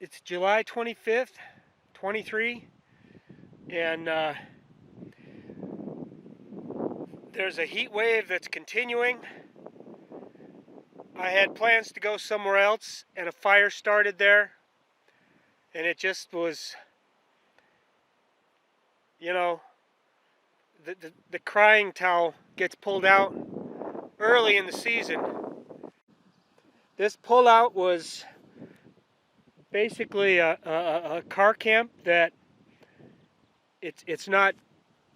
It's July 25th, 23, and there's a heat wave that's continuing. I had plans to go somewhere else, and a fire started there, and it just was, you know, the crying towel gets pulled out early in the season. This pullout was basically a car camp that it's not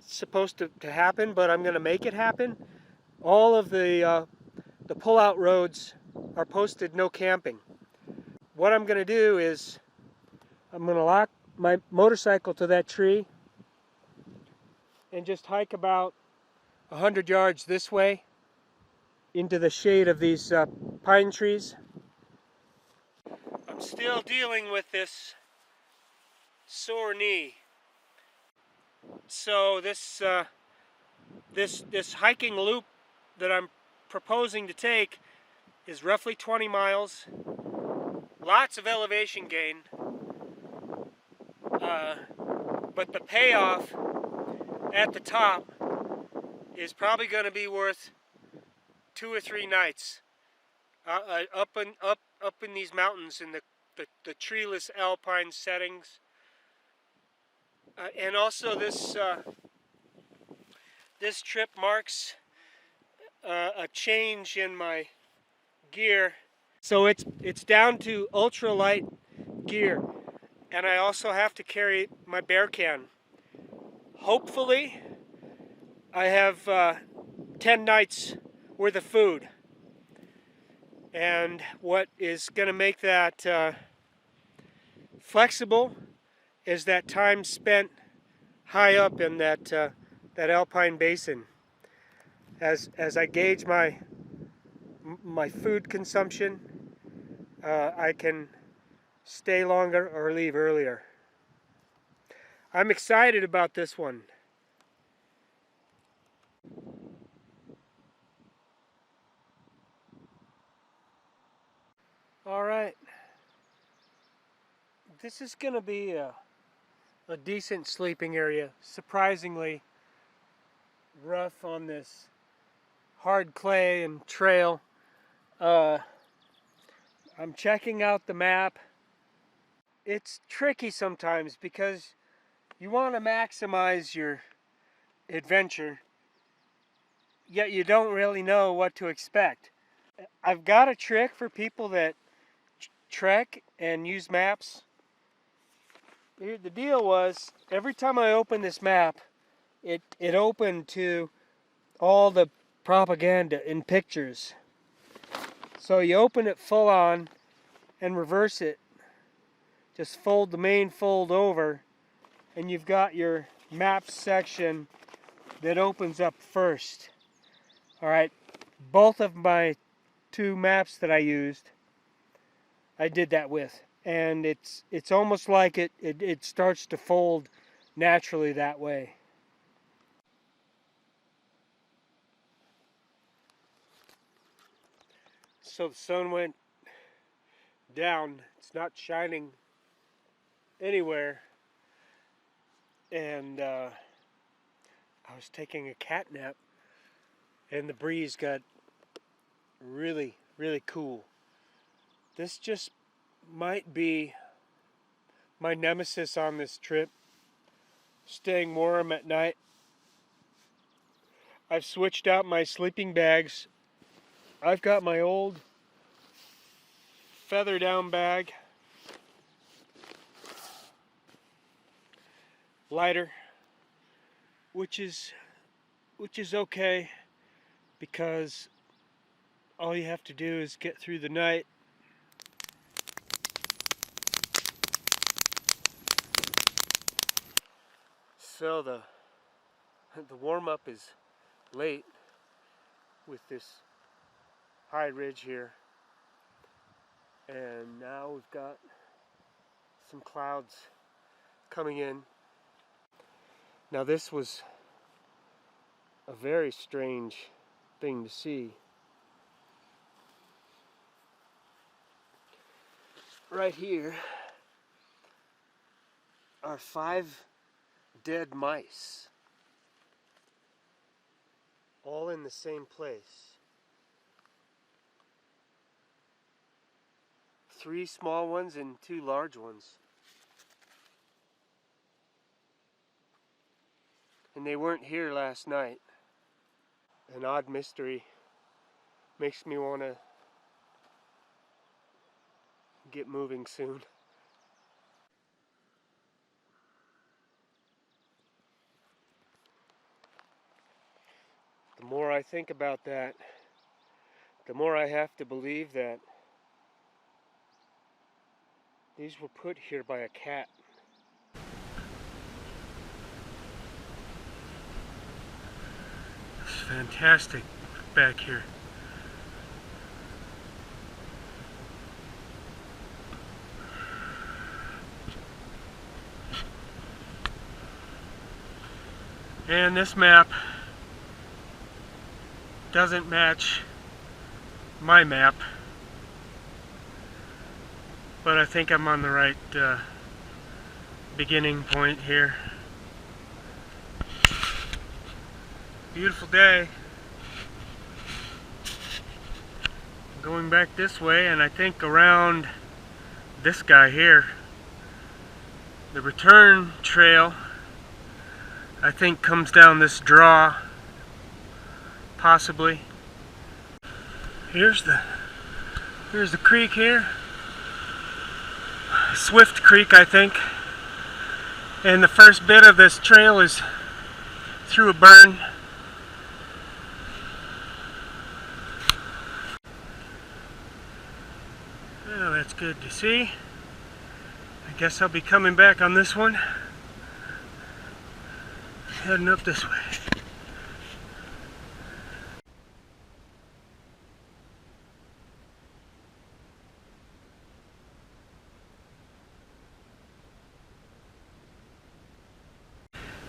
supposed to happen, but I'm going to make it happen. All of the pullout roads are posted no camping. What I'm going to do is I'm going to lock my motorcycle to that tree and just hike about 100 yards this way into the shade of these pine trees. I'm still dealing with this sore knee. So this hiking loop that I'm proposing to take is roughly 20 miles. Lots of elevation gain. But the payoff at the top is probably going to be worth 2 or 3 nights up in these mountains in the treeless alpine settings. And also this trip marks a change in my gear. So it's down to ultralight gear, and I also have to carry my bear can. Hopefully I have 10 nights worth of food, and what is going to make that flexible is that time spent high up in that alpine basin. As I gauge my food consumption, I can stay longer or leave earlier. I'm excited about this one. All right, this is going to be a decent sleeping area. Surprisingly rough on this hard clay and trail. I'm checking out the map. It's tricky sometimes because you want to maximize your adventure, yet you don't really know what to expect. I've got a trick for people that trek and use maps. The deal was, every time I opened this map, it opened to all the propaganda in pictures. So you open it full on and reverse it. Just fold the main fold over, and you've got your map section that opens up first. All right, both of my 2 maps that I used, I did that with, and it's almost like it starts to fold naturally that way. So the sun went down. It's not shining anywhere, and I was taking a cat nap, and the breeze got really, really cool. This just might be my nemesis on this trip, staying warm at night. I've switched out my sleeping bags. I've got my old feather down bag, lighter, which is okay, because all you have to do is get through the night. So the warm-up is late with this high ridge here, and now we've got some clouds coming in. Now this was a very strange thing to see. Right here are 5 dead mice, all in the same place. 3 small ones and 2 large ones. And they weren't here last night. An odd mystery makes me want to get moving soon. The more I think about that, the more I have to believe that these were put here by a cat. It's fantastic back here. And this map doesn't match my map, but I think I'm on the right beginning point here. Beautiful day. Going back this way, and I think around this guy here. The return trail, I think, comes down this draw, possibly. Here's the creek here. Swift Creek, I think. And the first bit of this trail is through a burn. Well, that's good to see. I guess I'll be coming back on this one. Heading up this way.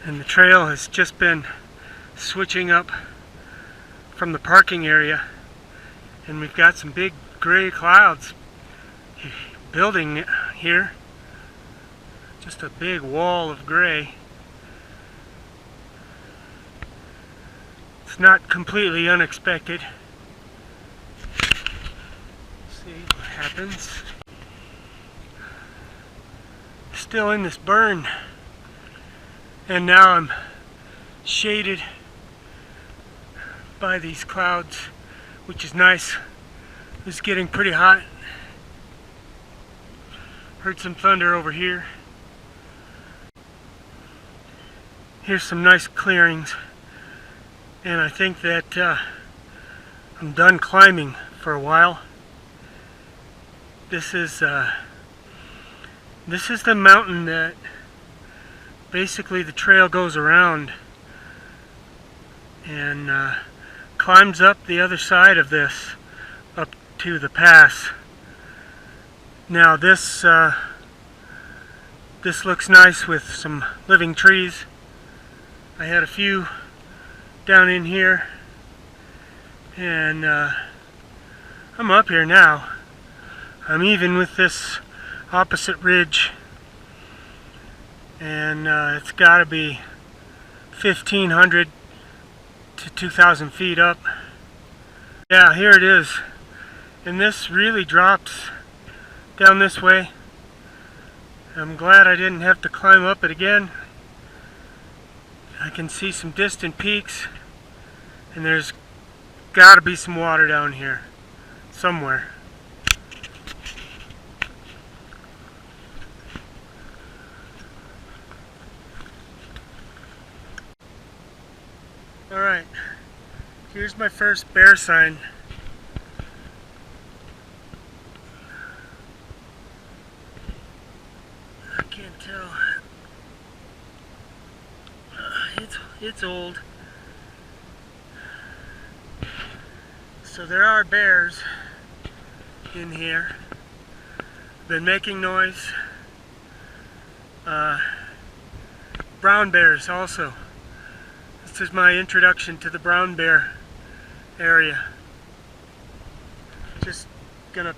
And the trail has just been switching up from the parking area, and we've got some big gray clouds building here. Just a big wall of gray. It's not completely unexpected. Let's see what happens. Still in this burn. And now I'm shaded by these clouds, which is nice. It's getting pretty hot. Heard some thunder over here. Here's some nice clearings. And I think that I'm done climbing for a while. This is the mountain that basically the trail goes around and climbs up the other side of this, up to the pass. Now this looks nice with some living trees. I had a few down in here, and I'm up here now. I'm even with this opposite ridge. And it's got to be 1,500 to 2,000 feet up. Yeah, here it is. And this really drops down this way. I'm glad I didn't have to climb up it again. I can see some distant peaks, and there's got to be some water down here somewhere. Alright, here's my first bear sign. I can't tell. It's old. So there are bears in here. Been making noise. Brown bears also. This is my introduction to the brown bear area. Just gonna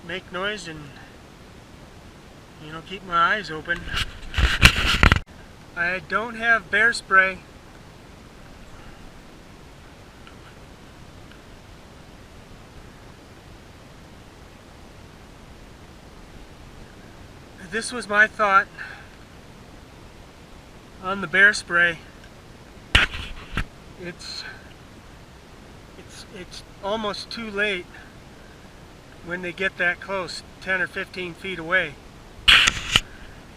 make noise and You know, keep my eyes open. I don't have bear spray. This was my thought on the bear spray. It's almost too late when they get that close, 10 or 15 feet away.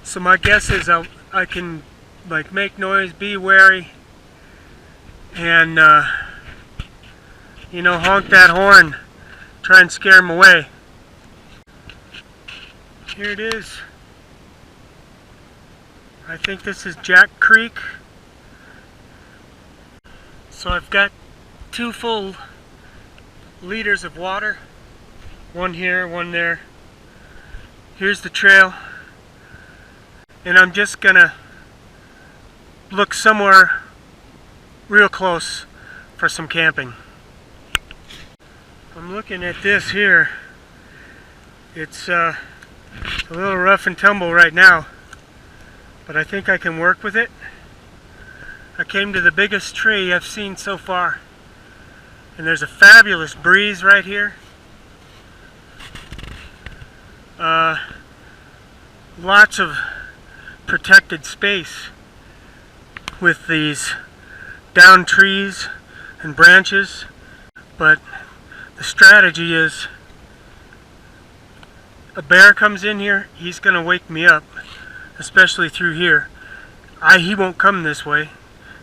So my guess is I can like make noise, be wary, and you know, honk that horn, try and scare them away. Here it is. I think this is Jack Creek. So I've got 2 full liters of water. One here, one there. Here's the trail. And I'm just gonna look somewhere real close for some camping. I'm looking at this here. It's a little rough and tumble right now, but I think I can work with it. I came to the biggest tree I've seen so far, and there's a fabulous breeze right here. Lots of protected space with these down trees and branches, but the strategy is a bear comes in here, he's gonna wake me up, especially through here. He won't come this way.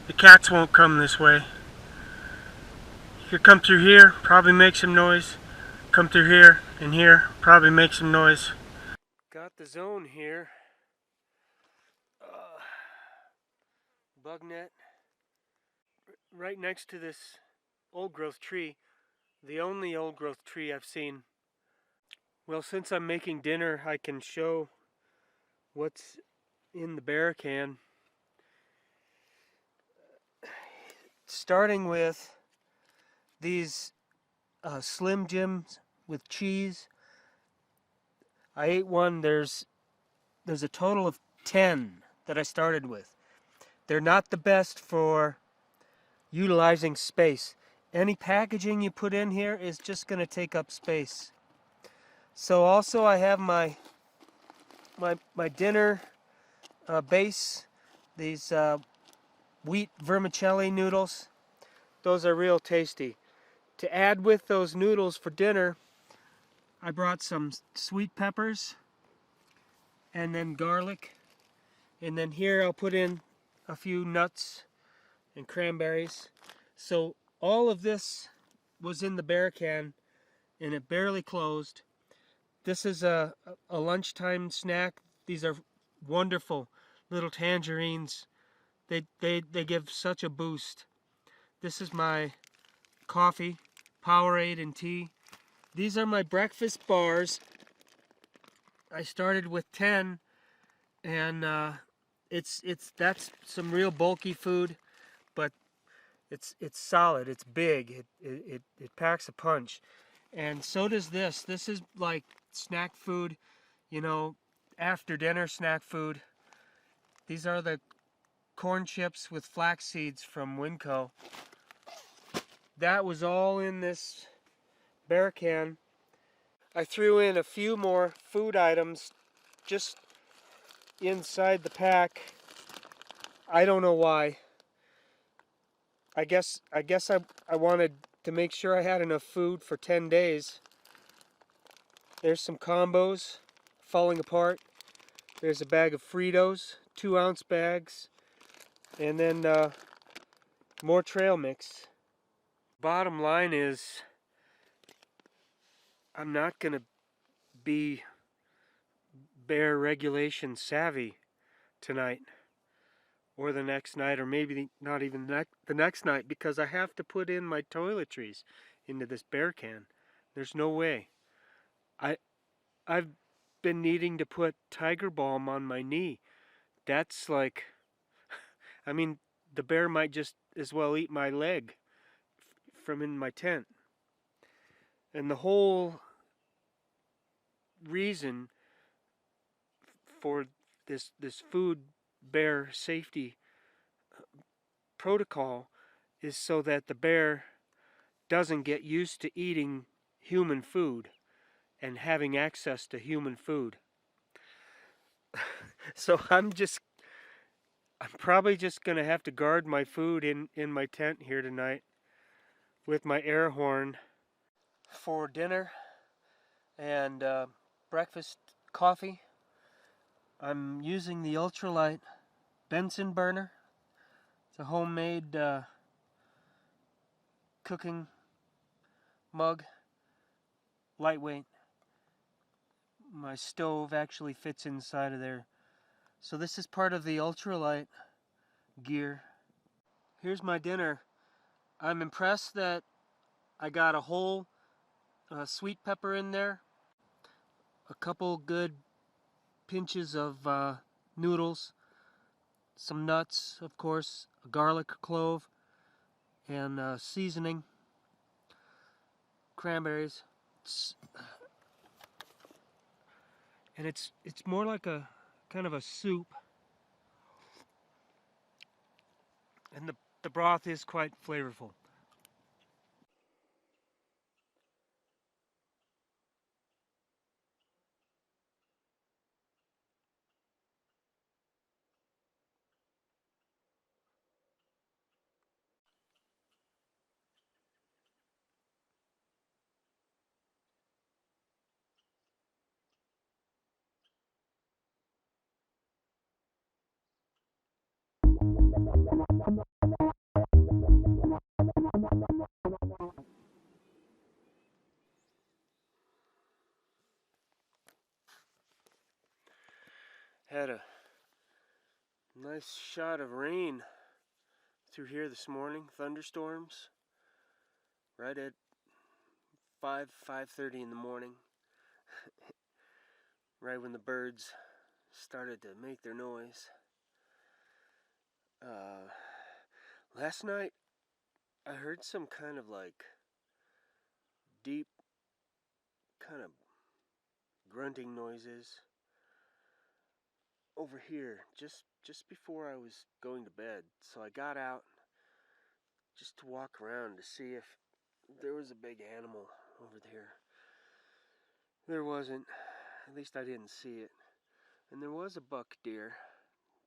The cats won't come this way. He could come through here, probably make some noise. Come through here and here, probably make some noise. Got the zone here. Bug net. Right next to this old growth tree. The only old growth tree I've seen. Well, since I'm making dinner, I can show what's in the bear can. Starting with these Slim Jims with cheese. I ate one. There's a total of 10 that I started with. They're not the best for utilizing space. Any packaging you put in here is just going to take up space. So also I have my dinner base, these wheat vermicelli noodles. Those are real tasty. To add with those noodles for dinner, I brought some sweet peppers and then garlic. And then here I'll put in a few nuts and cranberries. So all of this was in the bear can and it barely closed. This is a lunchtime snack. These are wonderful little tangerines. They give such a boost. This is my coffee, Powerade, and tea. These are my breakfast bars. I started with 10, and that's some real bulky food, but it's solid. It's big. It packs a punch, and so does this. This is like snack food, you know, after dinner snack food. These are the corn chips with flax seeds from Winco. That was all in this bear can. I threw in a few more food items just inside the pack. I don't know why. I guess I wanted to make sure I had enough food for 10 days. There's some combos falling apart. There's a bag of Fritos, 2-ounce bags, and then more trail mix. Bottom line is, I'm not going to be bear regulation savvy tonight or the next night, or maybe not even the next night, because I have to put in my toiletries into this bear can. There's no way. I've been needing to put tiger balm on my knee. That's like, I mean, the bear might just as well eat my leg from in my tent. And the whole reason for this food bear safety protocol is so that the bear doesn't get used to eating human food and having access to human food. So I'm probably just gonna have to guard my food in my tent here tonight with my air horn for dinner and breakfast coffee. I'm using the ultralight Benson burner. It's a homemade cooking mug, lightweight. My stove actually fits inside of there. So this is part of the ultralight gear. Here's my dinner. I'm impressed that I got a whole sweet pepper in there, a couple good pinches of noodles, some nuts, of course, a garlic clove, and seasoning, cranberries. And it's more like a kind of a soup, and the broth is quite flavorful. Had a nice shot of rain through here this morning, thunderstorms, right at 5:30 in the morning, right when the birds started to make their noise. Last night I heard some kind of like deep kind of grunting noises over here just before I was going to bed. So I got out just to walk around to see if there was a big animal over there. There wasn't. At least I didn't see it. And there was a buck deer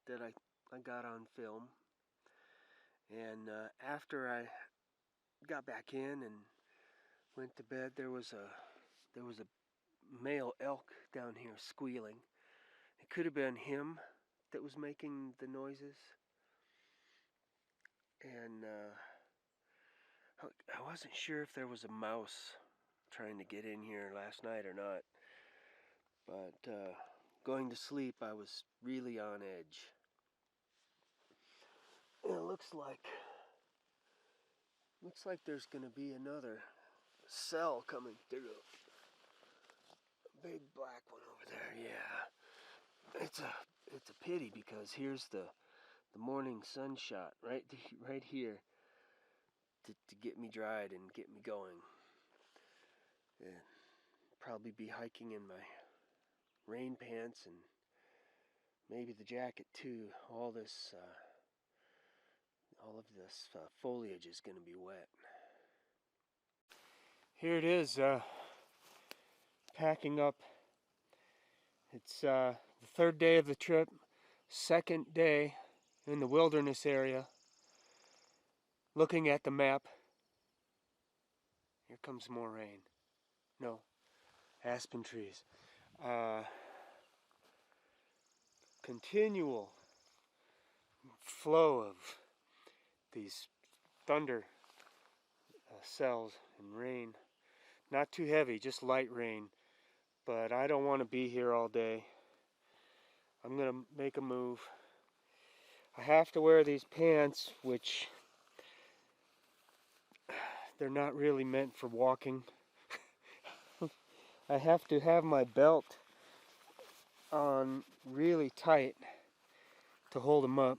that I got on film. And after I got back in and went to bed, there was a male elk down here squealing. It could have been him that was making the noises. And I wasn't sure if there was a mouse trying to get in here last night or not. But going to sleep, I was really on edge. And it looks like there's going to be another cell coming through. A big black one over there, yeah. It's a pity because here's the morning sun shot right here to get me dried and get me going. And probably be hiking in my rain pants and maybe the jacket too. All of this foliage is going to be wet. Here it is, packing up. It's the third day of the trip, second day in the wilderness area. Looking at the map. Here comes more rain. No, aspen trees. Continual flow of these thunder cells and rain. Not too heavy, just light rain. But I don't want to be here all day. I'm going to make a move. I have to wear these pants, which they're not really meant for walking. I have to have my belt on really tight to hold them up.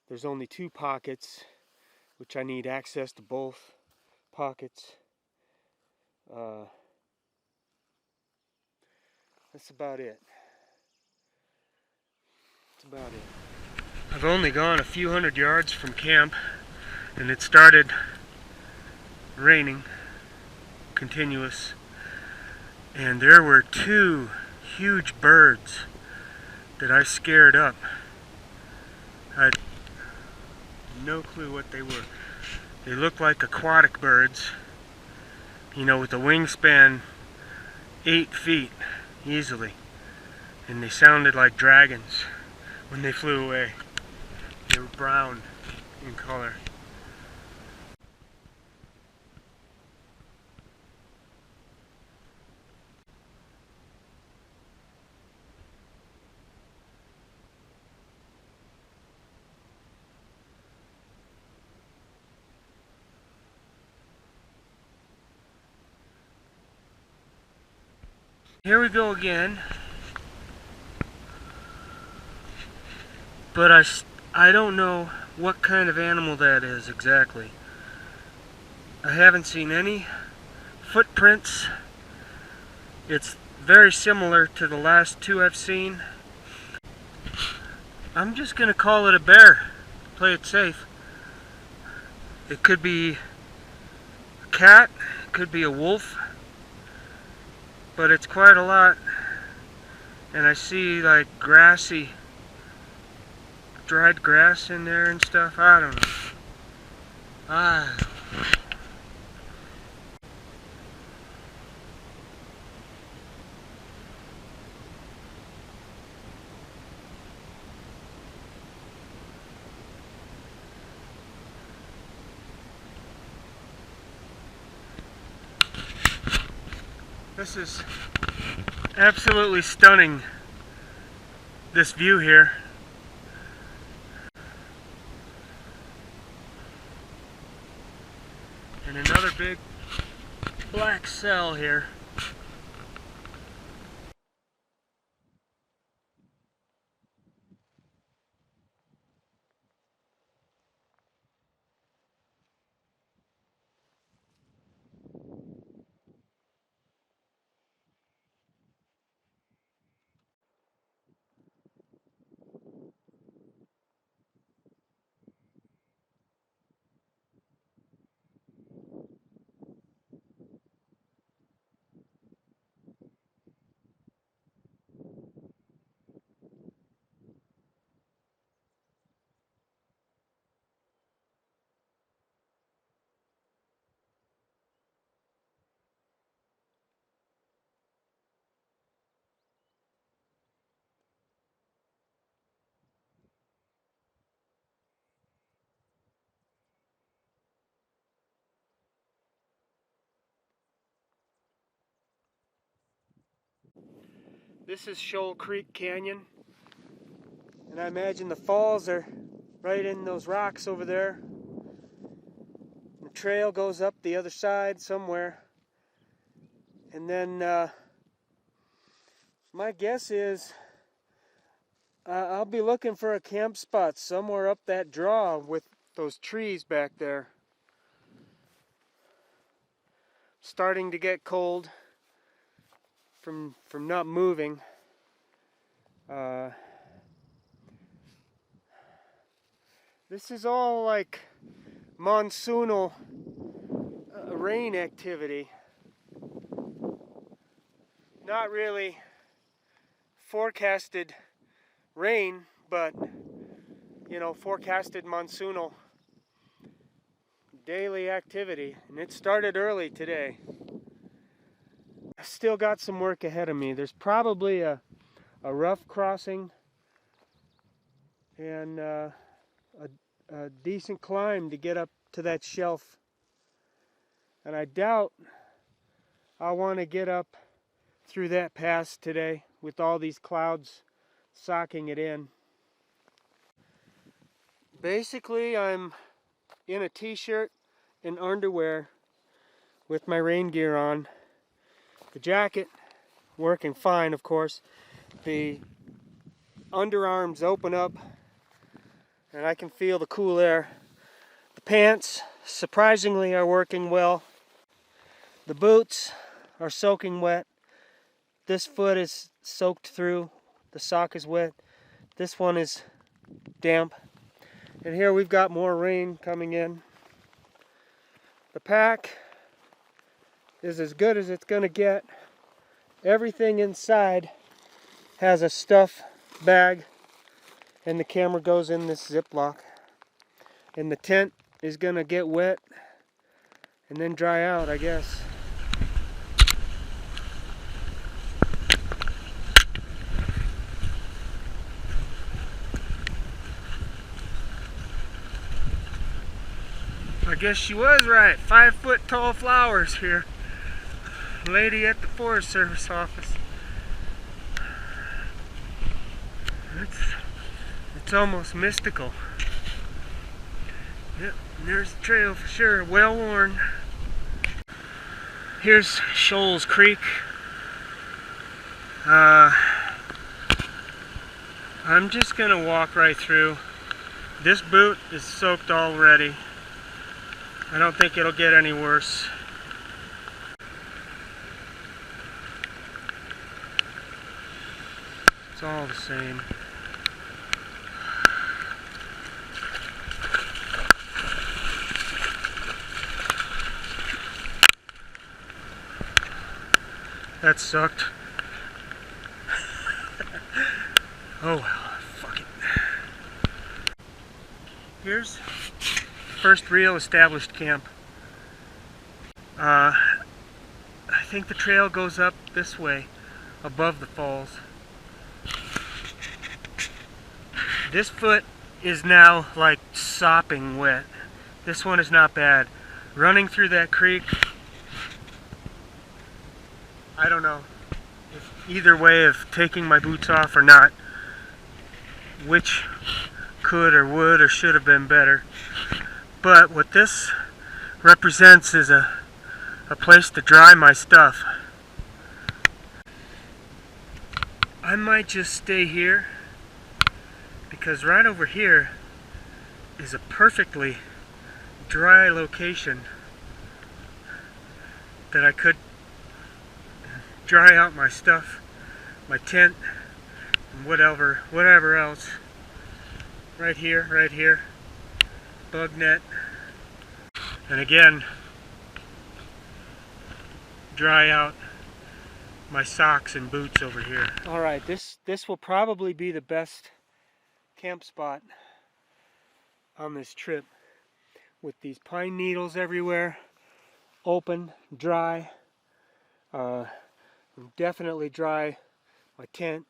There's only two pockets, which I need access to both pockets. That's about it. That's about it. I've only gone a few hundred yards from camp, and it started raining, continuous, and there were two huge birds that I scared up. I had no clue what they were. They looked like aquatic birds, you know, with a wingspan 8 feet easily, and they sounded like dragons when they flew away. They were brown in color. Here we go again, but I don't know what kind of animal that is exactly. I haven't seen any footprints. It's very similar to the last two I've seen. I'm just gonna call it a bear, play it safe. It could be a cat, it could be a wolf, but it's quite a lot. And I see like grassy, dried grass in there and stuff. I don't know. This is absolutely stunning, this view here. And another big black cell here. This is Shoal Creek Canyon, and I imagine the falls are right in those rocks over there. The trail goes up the other side somewhere, and then my guess is I'll be looking for a camp spot somewhere up that draw with those trees back there. Starting to get cold from not moving. This is all like monsoonal rain activity. Not really forecasted rain, but you know, forecasted monsoonal daily activity, and it started early today. I still got some work ahead of me. There's probably a rough crossing and a decent climb to get up to that shelf, and I doubt I'll want to get up through that pass today with all these clouds socking it in. Basically, I'm in a t-shirt and underwear with my rain gear on. The jacket working fine, of course. The underarms open up and I can feel the cool air. The pants, surprisingly, are working well. The boots are soaking wet. This foot is soaked through. The sock is wet. This one is damp. And here we've got more rain coming in. The pack is as good as it's going to get. Everything inside has a stuff bag, and the camera goes in this Ziploc. And the tent is going to get wet and then dry out, I guess. I guess she was right. 5-foot tall flowers here. Lady at the Forest Service office. It's almost mystical. Yep, there's the trail for sure. Well worn. Here's Shoal's Creek. I'm just gonna walk right through. This boot is soaked already. I don't think it'll get any worse. It's all the same. That sucked. Oh well, fuck it. Here's first real established camp. I think the trail goes up this way, above the falls. This foot is now like sopping wet. This one is not bad. Running through that creek, I don't know if either way of taking my boots off or not, which could or would or should have been better. But what this represents is a place to dry my stuff. I might just stay here because right over here is a perfectly dry location that I could dry out my stuff, my tent, and whatever else. Right here, bug net, and again, dry out my socks and boots over here. All right, this will probably be the best camp spot on this trip, with these pine needles everywhere, open, dry. Definitely dry my tent,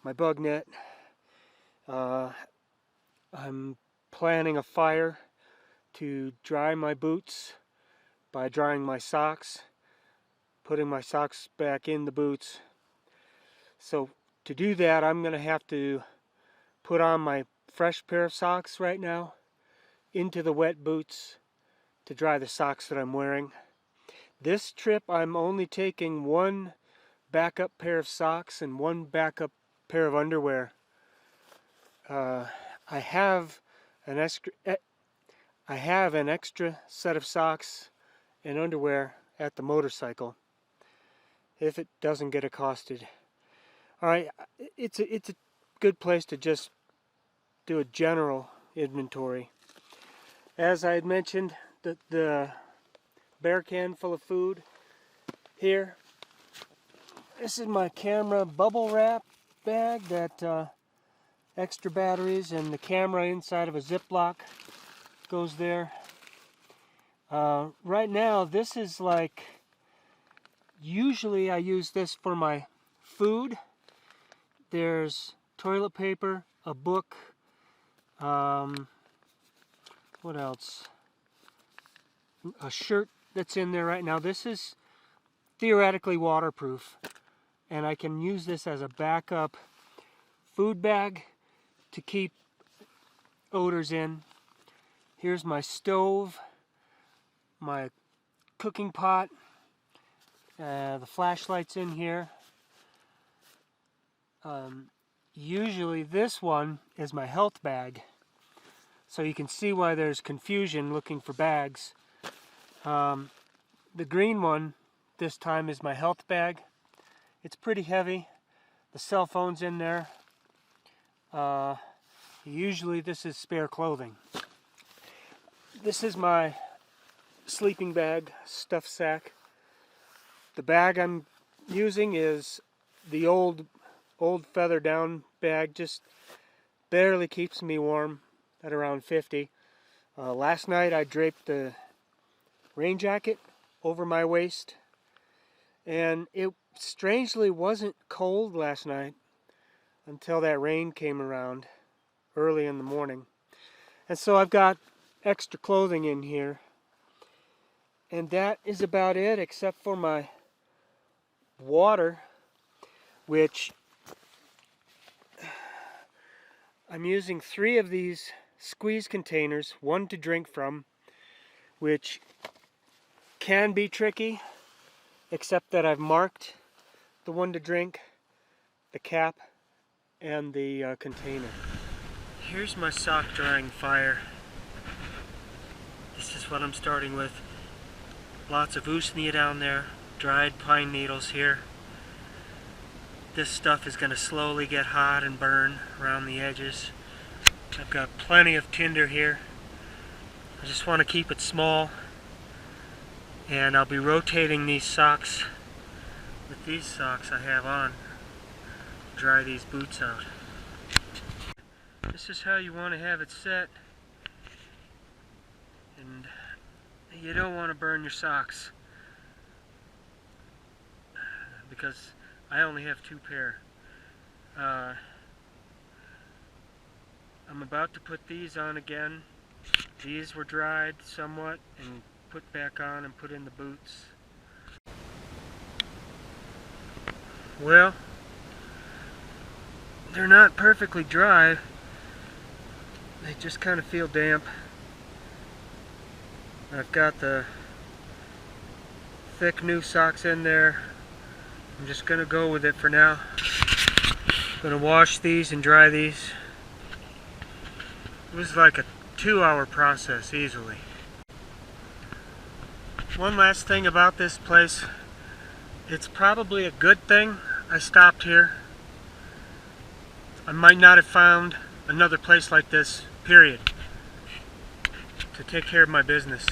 my bug net. I'm planning a fire to dry my boots by drying my socks, putting my socks back in the boots. So to do that, I'm going to have to put on my fresh pair of socks right now into the wet boots to dry the socks that I'm wearing. This trip I'm only taking one backup pair of socks and one backup pair of underwear. I have an extra set of socks and underwear at the motorcycle if it doesn't get accosted. Alright, it's a good place to just do a general inventory. As I had mentioned, the bear can full of food here. This is my camera bubble wrap bag that extra batteries and the camera inside of a Ziploc goes there. Right now this is like, usually I use this for my food. There's toilet paper, a book, what else? A shirt that's in there right now. This is theoretically waterproof, and I can use this as a backup food bag to keep odors in. Here's my stove, my cooking pot, the flashlight's in here. Usually this one is my health bag, so you can see why there's confusion looking for bags. The green one this time is my health bag. It's pretty heavy. The cell phone's in there. Usually this is spare clothing. This is my sleeping bag, stuff sack. The bag I'm using is the old feather down bag, just barely keeps me warm at around 50. Last night I draped the rain jacket over my waist, and it strangely wasn't cold last night until that rain came around early in the morning. And so I've got extra clothing in here, and that is about it, except for my water, which I'm using 3 of these squeeze containers, one to drink from, which can be tricky, except that I've marked the one to drink, the cap, and the container. Here's my sock drying fire. This is what I'm starting with. Lots of usnea down there, dried pine needles here. This stuff is going to slowly get hot and burn around the edges. I've got plenty of tinder here. I just want to keep it small, and I'll be rotating these socks with these socks I have on. Dry these boots out. This is how you want to have it set, and you don't want to burn your socks, because I only have 2 pair. I'm about to put these on again. These were dried somewhat and put back on and put in the boots. Well, they're not perfectly dry. They just kind of feel damp. I've got the thick new socks in there. I'm just going to go with it for now. I'm going to wash these and dry these. It was like a 2-hour process easily. One last thing about this place. It's probably a good thing I stopped here. I might not have found another place like this, period, to take care of my business.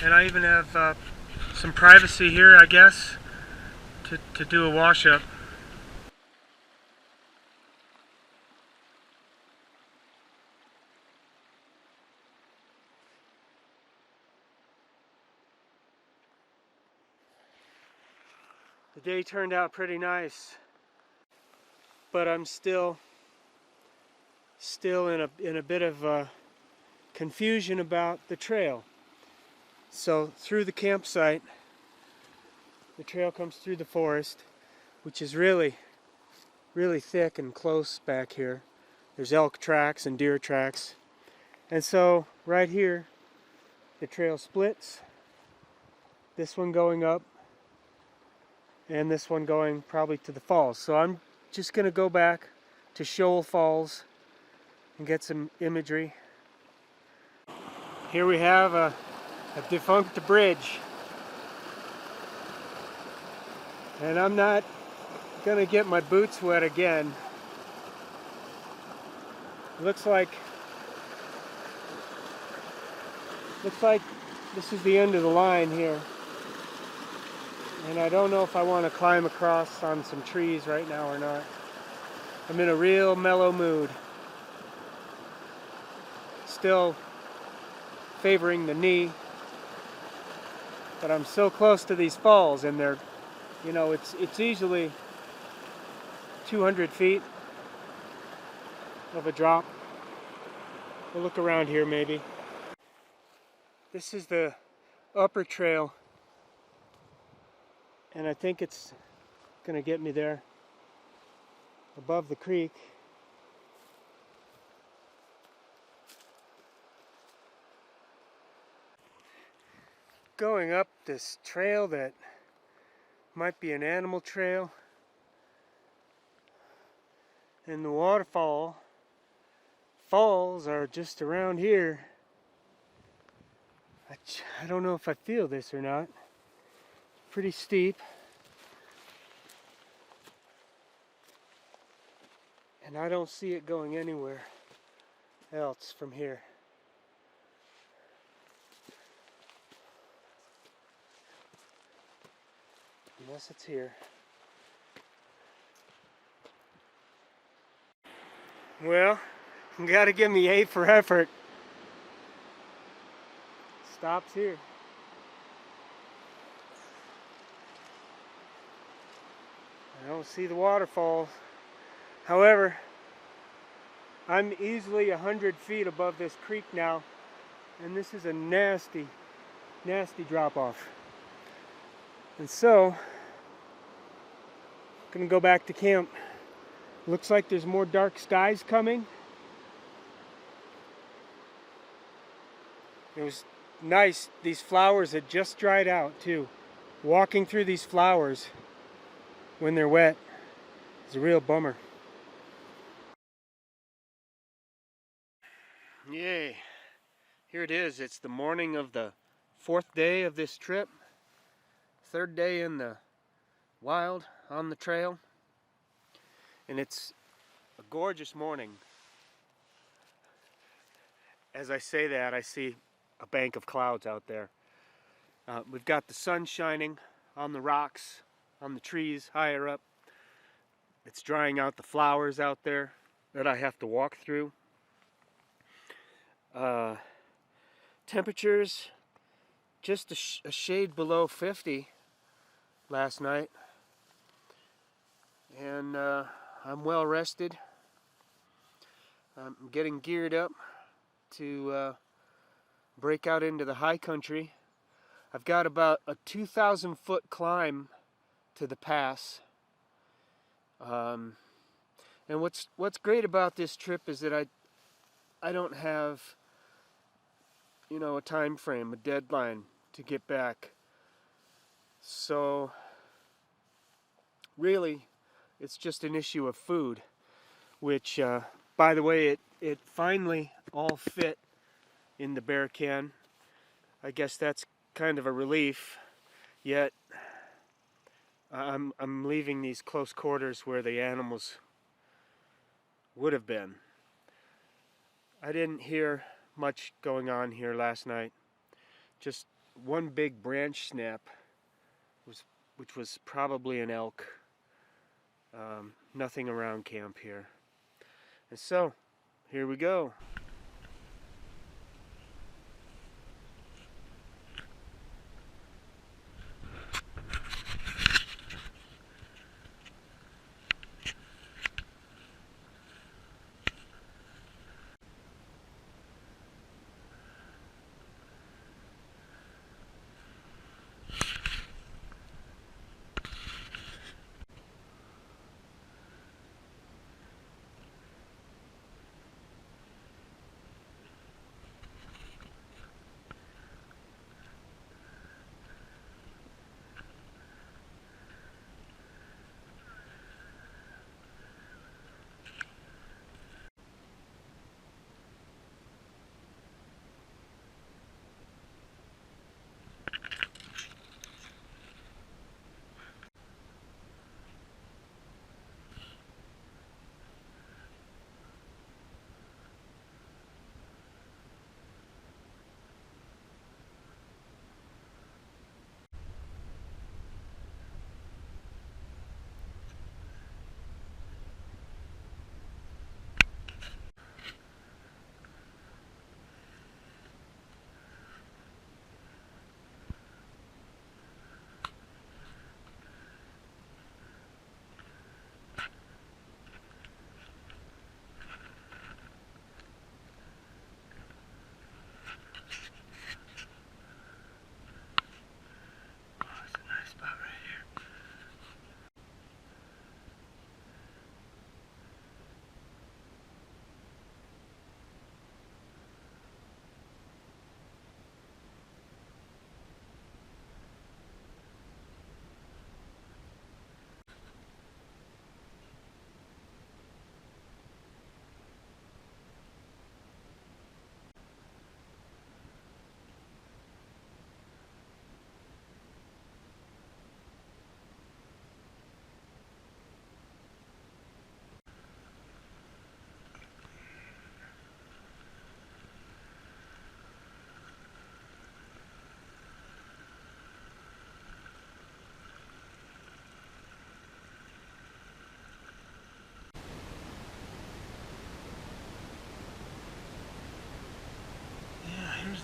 And I even have some privacy here, I guess, to do a wash-up. The day turned out pretty nice, but I'm still in a bit of confusion about the trail. So through the campsite, the trail comes through the forest, which is really thick and close back here. There's elk tracks and deer tracks. And so right here, the trail splits. This one going up, and this one going probably to the falls. So I'm just going to go back to Shoal Falls and get some imagery. Here we have a defunct bridge. And I'm not going to get my boots wet again. Looks like this is the end of the line here. And I don't know if I want to climb across on some trees right now or not. I'm in a real mellow mood. Still favoring the knee, but I'm so close to these falls, and they're, you know, it's easily 200 feet of a drop. We'll look around here maybe. This is the upper trail, and I think it's gonna get me there above the creek. Going up this trail that might be an animal trail, and the waterfalls are just around here. I don't know if I feel this or not. Pretty steep. And I don't see it going anywhere else from here. Unless it's here. Well, you gotta give me A for effort. Stops here. I don't see the waterfalls. However, I'm easily 100 feet above this creek now, and this is a nasty, nasty drop off. And so, I'm gonna go back to camp. Looks like there's more dark skies coming. It was nice. These flowers had just dried out too. Walking through these flowers when they're wet is a real bummer. Yay. Here it is. It's the morning of the 4th day of this trip. 3rd day in the wild on the trail. And it's a gorgeous morning. As I say that, I see a bank of clouds out there. We've got the sun shining on the rocks, on the trees higher up. It's drying out the flowers out there that I have to walk through. Temperatures just a shade below 50 last night. And I'm well rested. I'm getting geared up to break out into the high country. I've got about a 2,000 foot climb to the pass. And what's great about this trip is that I don't have, you know, a time frame, a deadline to get back. So really it's just an issue of food, which by the way, it finally all fit in the bear can. I guess that's kind of a relief, yet I'm leaving these close quarters where the animals would have been. I didn't hear much going on here last night. Just one big branch snap, which was probably an elk. Nothing around camp here. And so, here we go.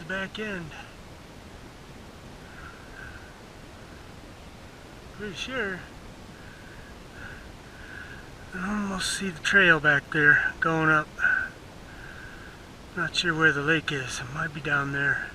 back end. Pretty sure. I almost see the trail back there going up. Not sure where the lake is. It might be down there.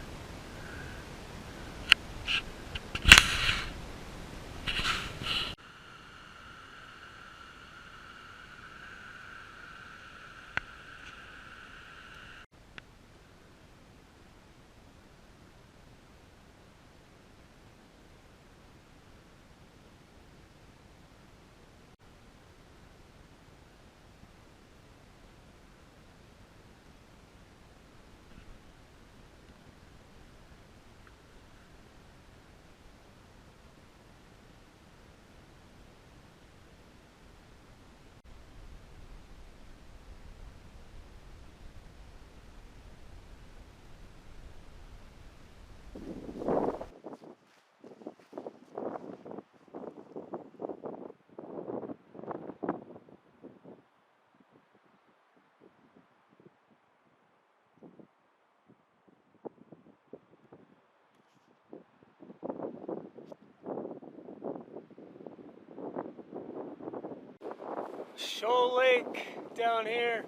Shoal Lake down here.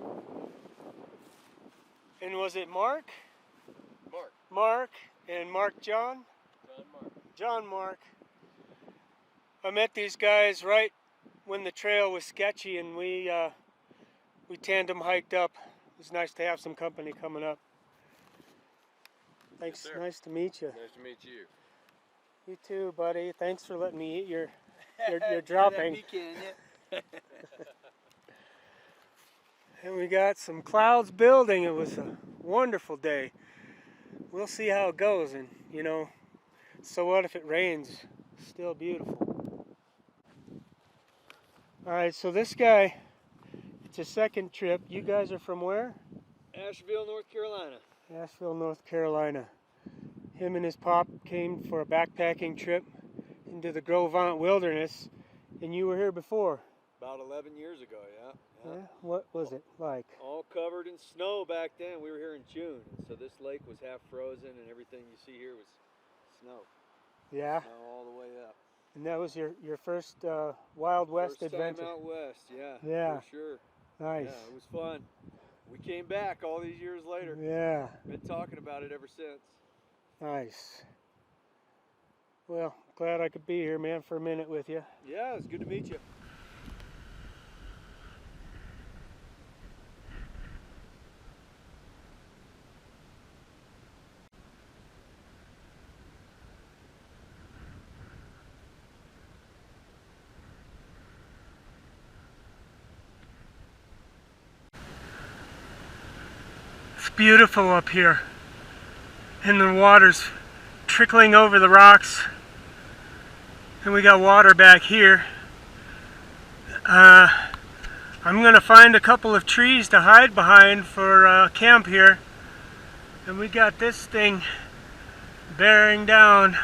And was it Mark? Mark and John? John Mark. I met these guys right when the trail was sketchy, and we tandem hiked up. It was nice to have some company coming up. Thanks. Yes, nice to meet you. Nice to meet you. You too, buddy. Thanks for letting me eat your dropping. And we got some clouds building. It was a wonderful day. We'll see how it goes, and you know, so what if it rains? Still beautiful. Alright, so this guy, it's a second trip. You guys are from where? Asheville, North Carolina. Asheville, North Carolina. Him and his pop came for a backpacking trip into the Gros wilderness, and you were here before. About 11 years ago, yeah. What was it like? All covered in snow back then. We were here in June, so this lake was half frozen, and everything you see here was snow. Yeah? Snow all the way up. And that was your first Wild West adventure? First time out west, yeah. Yeah. For sure. Nice. Yeah, it was fun. We came back all these years later. Yeah. Been talking about it ever since. Nice. Well, glad I could be here, man, for a minute with you. Yeah, it's good to meet you. It's beautiful up here. And the water's trickling over the rocks. And we got water back here. I'm gonna find a couple of trees to hide behind for camp here. And we got this thing bearing down.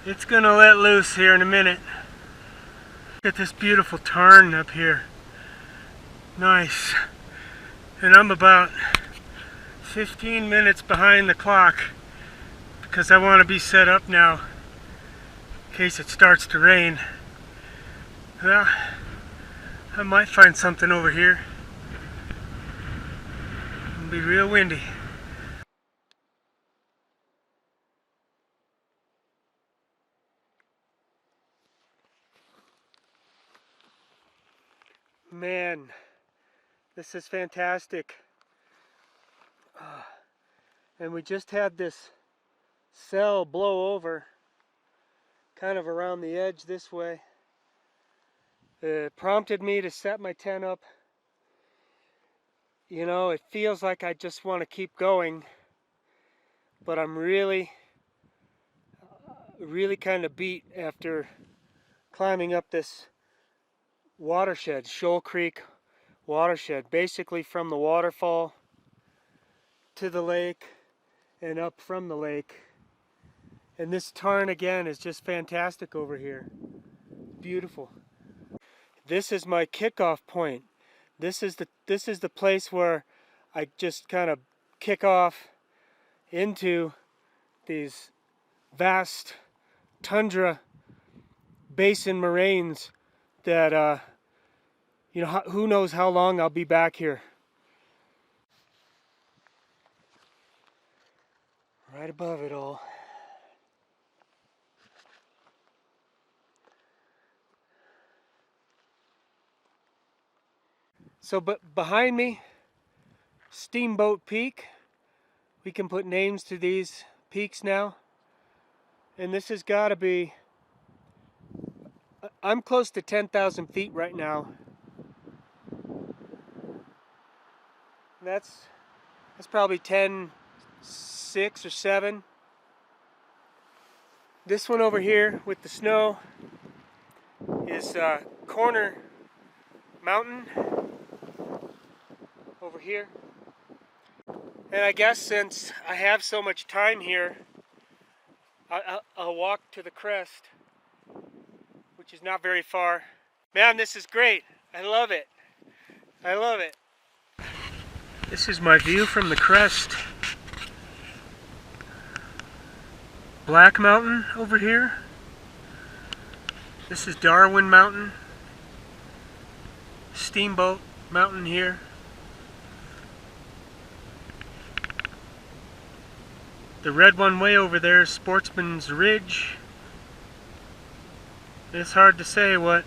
It's gonna let loose here in a minute. Look at this beautiful tarn up here. Nice. And I'm about 15 minutes behind the clock because I want to be set up now in case it starts to rain. Well, I might find something over here. It'll be real windy. Man, this is fantastic. And we just had this cell blow over kind of around the edge this way. It prompted me to set my tent up. You know, it feels like I just want to keep going, but I'm really kind of beat after climbing up this watershed, Shoal Creek watershed, basically from the waterfall to the lake and up from the lake. And this tarn again is just fantastic over here. Beautiful. This is my kickoff point. This is the place where I just kind of kick off into these vast tundra basin moraines that you know, who knows how long I'll be back here. Right above it all. So, but behind me, Steamboat Peak. We can put names to these peaks now. And this has got to be, I'm close to 10,000 feet right now. That's probably 10, 6 or 7. This one over here with the snow is Corner Mountain over here. And I guess since I have so much time here, I'll walk to the crest, which is not very far. Man, this is great. I love it. I love it. This is my view from the crest. Black Mountain over here. This is Darwin Mountain. Steamboat Mountain here. The red one way over there is Sportsman's Ridge. It's hard to say what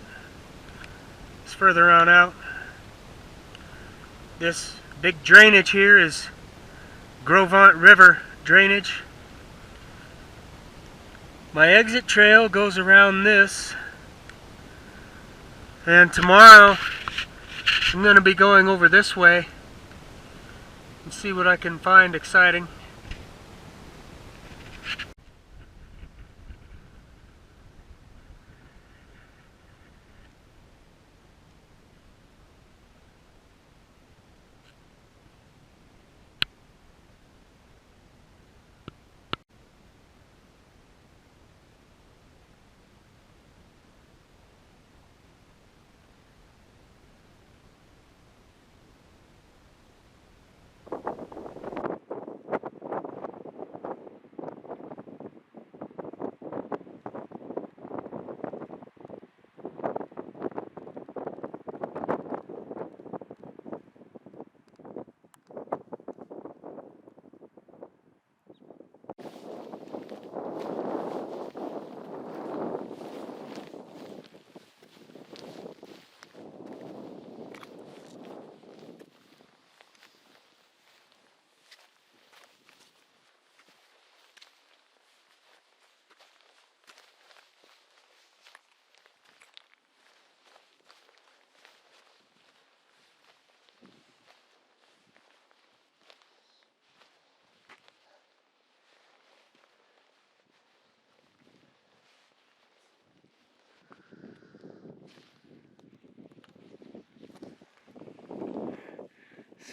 is further on out. This big drainage here is Gros River drainage. My exit trail goes around this, and tomorrow I'm going to be going over this way and see what I can find exciting.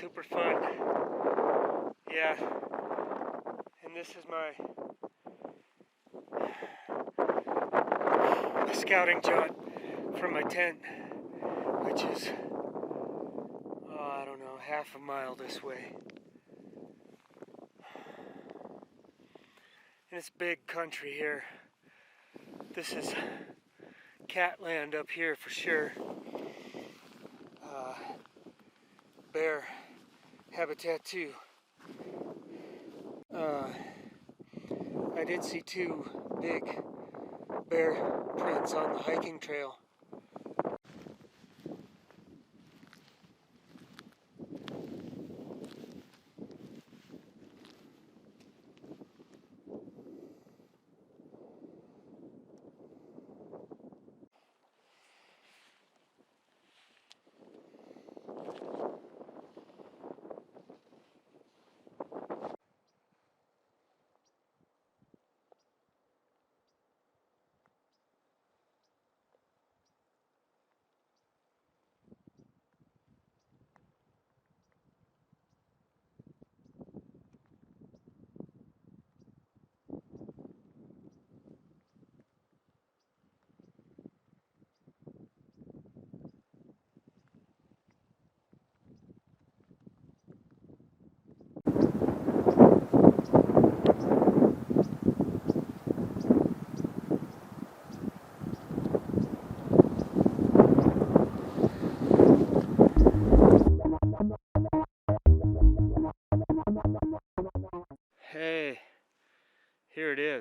Super fun. Yeah. And this is my scouting jaunt from my tent, which is, I don't know, half a mile this way. And it's big country here. This is cat land up here for sure. Bear habitat too. I did see 2 big bear prints on the hiking trail.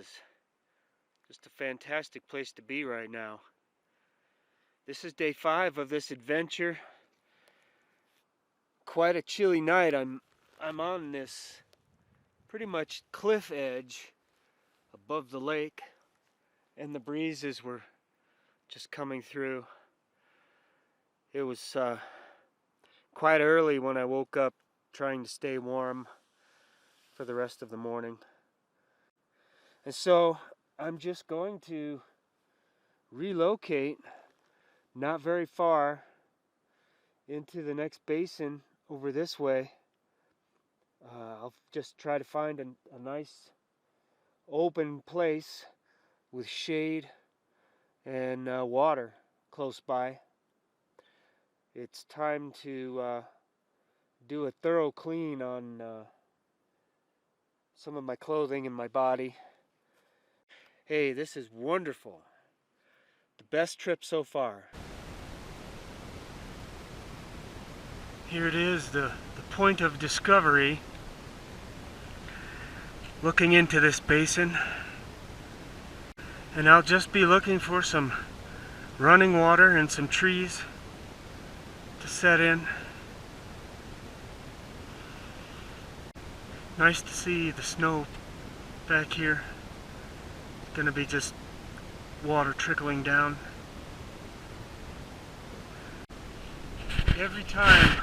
is. Just a fantastic place to be right now. This is day 5 of this adventure. Quite a chilly night. I'm on this pretty much cliff edge above the lake, and the breezes were just coming through. It was quite early when I woke up, trying to stay warm for the rest of the morning. And so I'm just going to relocate not very far into the next basin over this way. I'll just try to find a nice open place with shade and water close by. It's time to do a thorough clean on some of my clothing and my body. Hey, this is wonderful. The best trip so far. Here it is, the point of discovery. Looking into this basin. And I'll just be looking for some running water and some trees to set in. Nice to see the snow back here. It's gonna be just water trickling down. Every time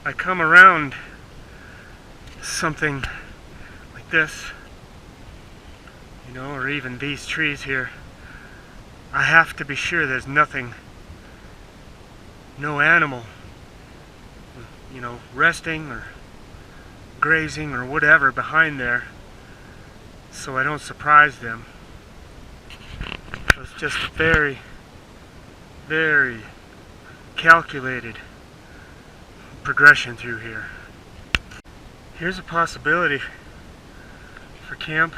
I come around something like this, you know, or even these trees here, I have to be sure there's nothing, no animal, you know, resting or grazing or whatever behind there, so I don't surprise them. It's just a very, very calculated progression through here. Here's a possibility for camp.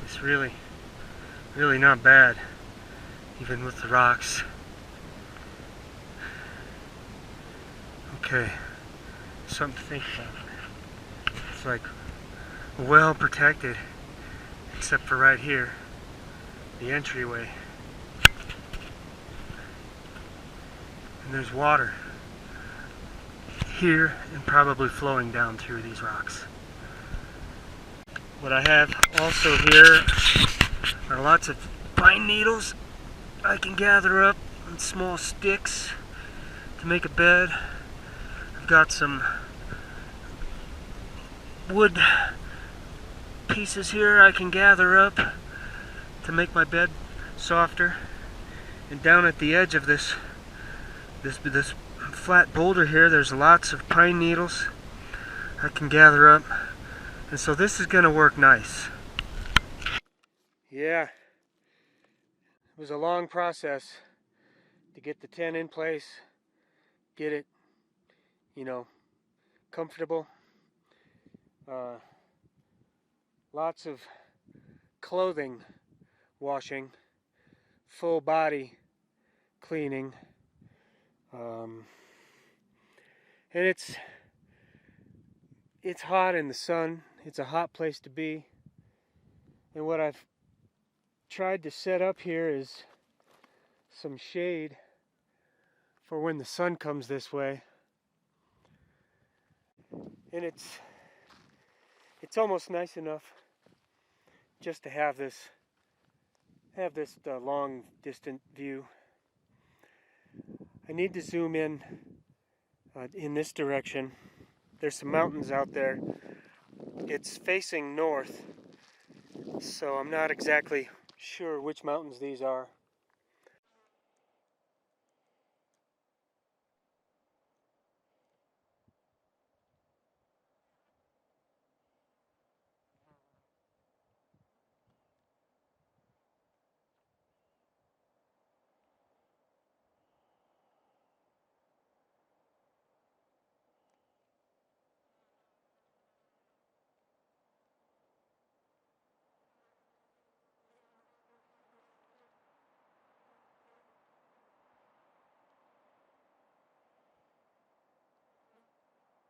It's really not bad, even with the rocks. Okay, something to think about. It's like well protected, except for right here, the entryway. And there's water here and probably flowing down through these rocks. What I have also here are lots of pine needles I can gather up in small sticks to make a bed. I've got some wood pieces here I can gather up to make my bed softer. And down at the edge of this flat boulder here, there's lots of pine needles I can gather up. And so this is gonna work nice. Yeah, it was a long process to get the tent in place, get it, you know, comfortable. Lots of clothing washing, full body cleaning, and it's hot in the sun. It's a hot place to be. And what I've tried to set up here is some shade for when the sun comes this way. And it's almost nice enough just to have this long distant view. I need to zoom in this direction. There's some mountains out there. It's facing north, so I'm not exactly sure which mountains these are.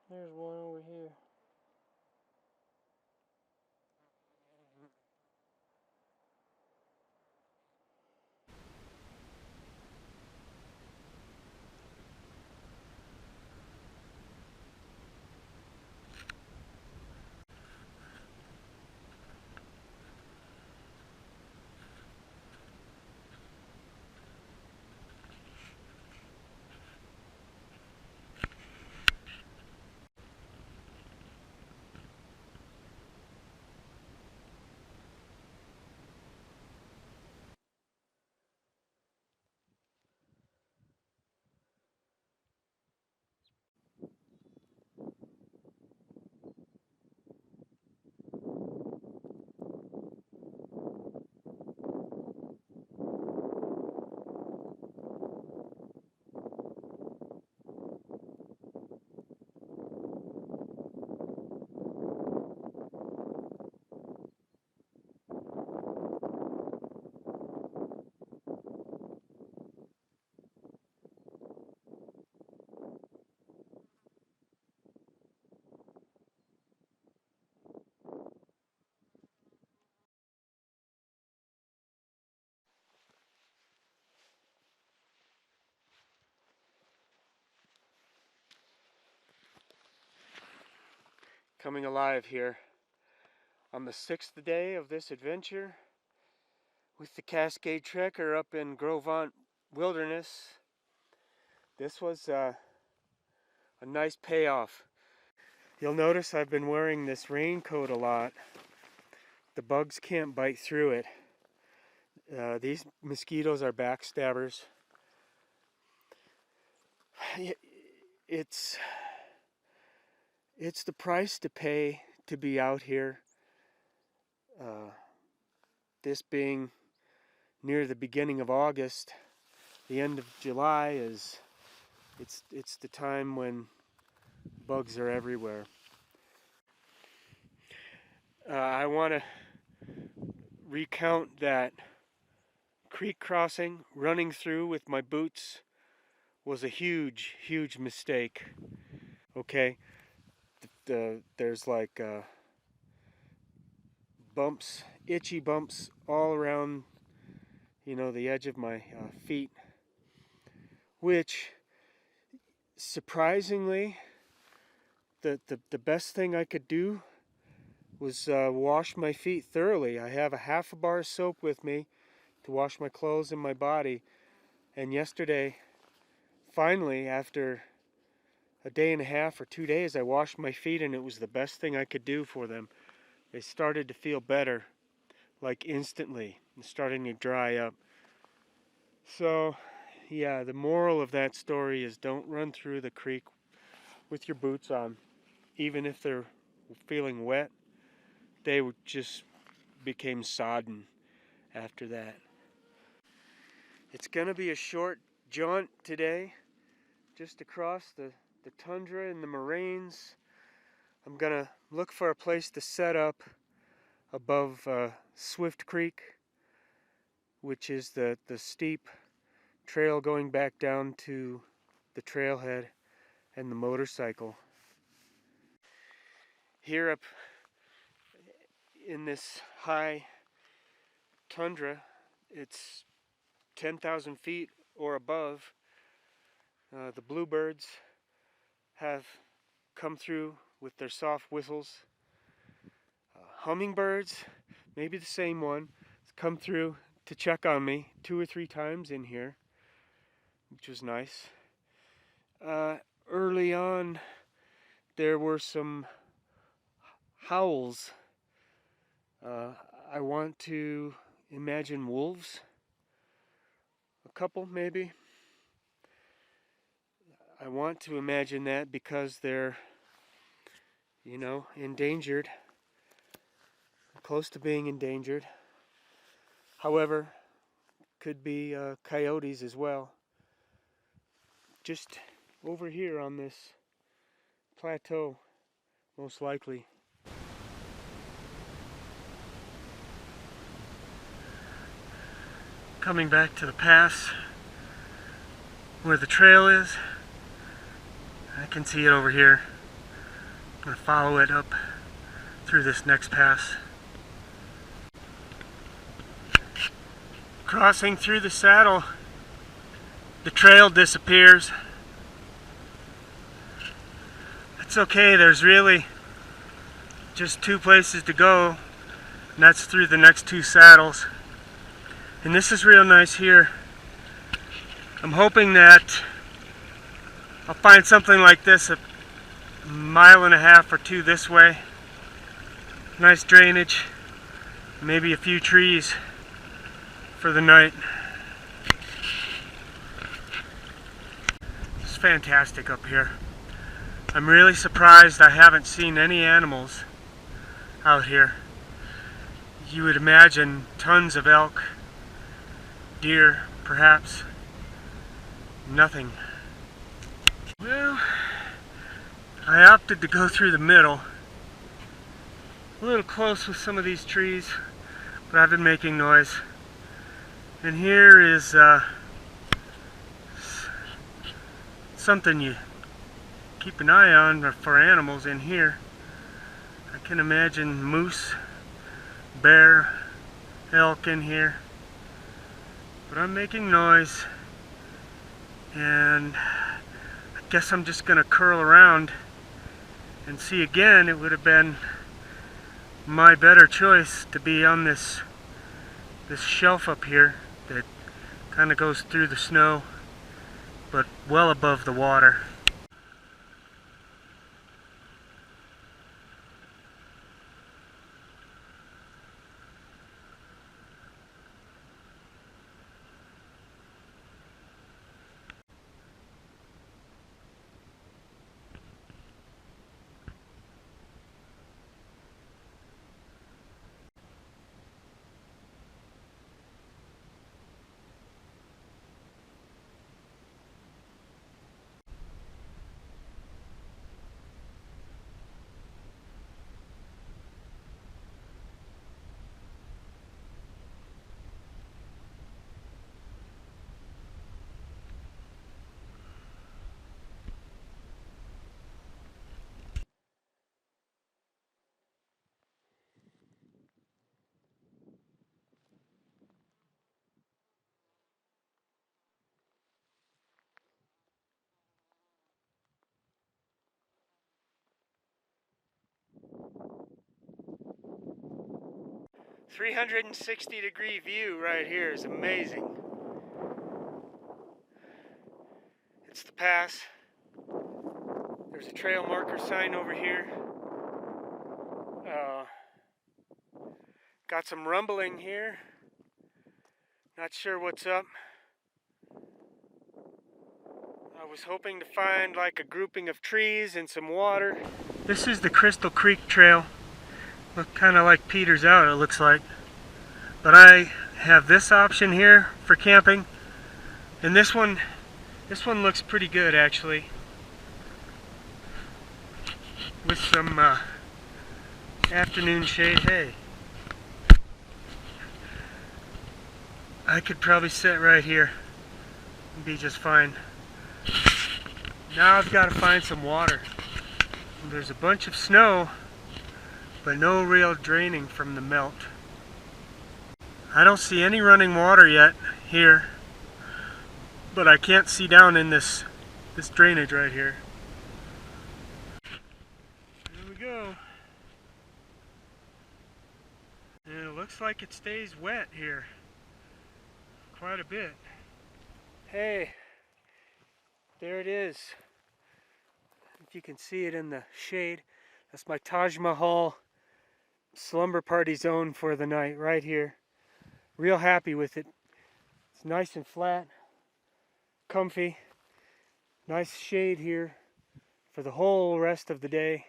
There's one over here. coming alive here on the 6th day of this adventure with the Cascade Trekker up in Gros Wilderness. This was a nice payoff. You'll notice I've been wearing this raincoat a lot. The bugs can't bite through it. These mosquitoes are backstabbers. It's the price to pay to be out here. This being near the beginning of August, the end of July it's the time when bugs are everywhere. I want to recount that creek crossing, running through with my boots, was a huge mistake. Okay, there's like bumps, itchy bumps all around, the edge of my feet, which surprisingly the best thing I could do was wash my feet thoroughly. I have a half a bar of soap with me to wash my clothes and my body, and yesterday, finally, after a day and a half or 2 days, I washed my feet, and it was the best thing I could do for them. They started to feel better, like instantly, and starting to dry up. So yeah, the moral of that story is don't run through the creek with your boots on. Even if they're feeling wet, they just became sodden after that. It's gonna be a short jaunt today, just across the tundra and the moraines. I'm gonna look for a place to set up above Swift Creek, which is the steep trail going back down to the trailhead and the motorcycle. Here up in this high tundra, it's 10,000 feet or above. The bluebirds have come through with their soft whistles. Hummingbirds, maybe the same one, has come through to check on me 2 or 3 times in here, which was nice. Early on, there were some howls. I want to imagine wolves. A couple, maybe. I want to imagine that because they're, endangered. Close to being endangered. However, could be coyotes as well. Just over here on this plateau, most likely. Coming back to the pass where the trail is. I can see it over here. I'm going to follow it up through this next pass. Crossing through the saddle, the trail disappears. It's okay, there's really just 2 places to go, and that's through the next 2 saddles. And this is real nice here. I'm hoping that I'll find something like this a mile and a half or 2 this way. Nice drainage, maybe a few trees for the night. It's fantastic up here. I'm really surprised I haven't seen any animals out here. You would imagine tons of elk, deer, perhaps. Nothing. Well, I opted to go through the middle. A little close with some of these trees, but I've been making noise. And here is something you keep an eye on for animals in here. I can imagine moose, bear, elk in here. But I'm making noise, and I guess I'm just gonna curl around And see, again, it would have been my better choice to be on this shelf up here that kind of goes through the snow, but well above the water. "360-degree view right here is amazing. It's the pass. There's a trail marker sign over here. Got some rumbling here. Not sure what's up. I was hoping to find like a grouping of trees and some water. This is the Crystal Creek Trail. Look kind of like Peters Out, it looks like. But I have this option here for camping, and this one looks pretty good actually, with some afternoon shade. Hey, I could probably sit right here and be just fine. Now I've got to find some water. There's a bunch of snow, but no real draining from the melt. I don't see any running water yet here, but I can't see down in this drainage right here. There we go. And it looks like it stays wet here quite a bit. Hey, there it is. If you can see it in the shade, that's my Taj Mahal slumber party zone for the night right here. Real happy with it. It's nice and flat, comfy, nice shade here for the whole rest of the day.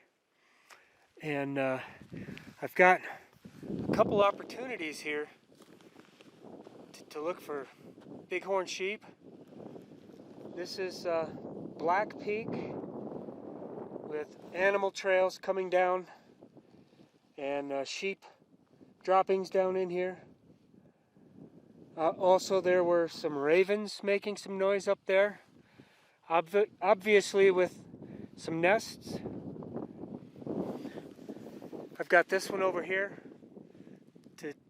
And I've got a couple opportunities here to look for bighorn sheep. This is Black Peak with animal trails coming down and sheep droppings down in here. Also, there were some ravens making some noise up there, obviously with some nests. I've got this one over here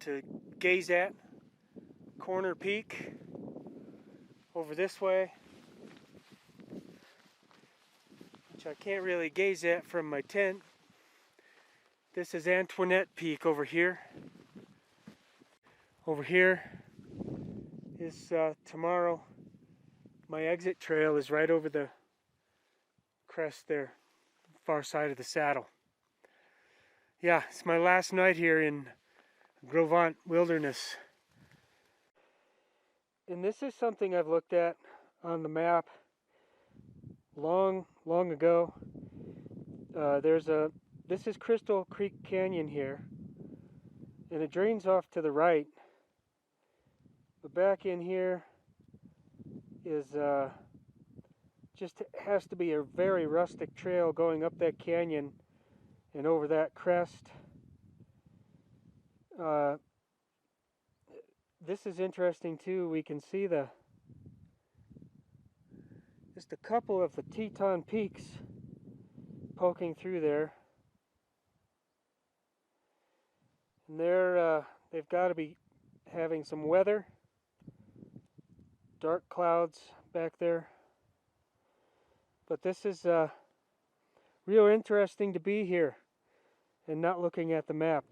to gaze at, Corner Peak, over this way, which I can't really gaze at from my tent. This is Antoinette Peak over here. Over here is tomorrow. My exit trail is right over the crest there, far side of the saddle. Yeah, it's my last night here in Gros Wilderness. And this is something I've looked at on the map long ago. This is Crystal Creek Canyon here, and it drains off to the right. But back in here is just has to be a very rustic trail going up that canyon and over that crest. This is interesting too. We can see just a couple of the Teton Peaks poking through there. And they've got to be having some weather. Dark clouds back there. But this is Real interesting to be here and not looking at the map.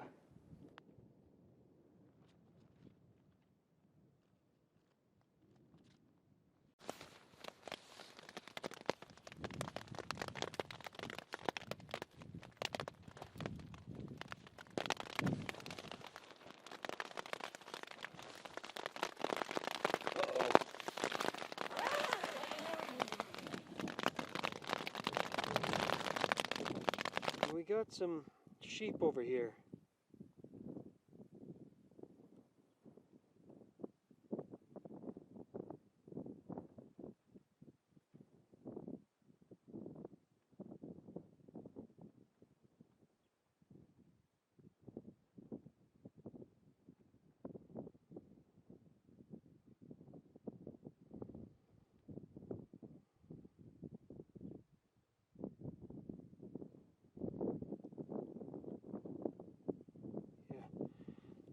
We got some sheep over here.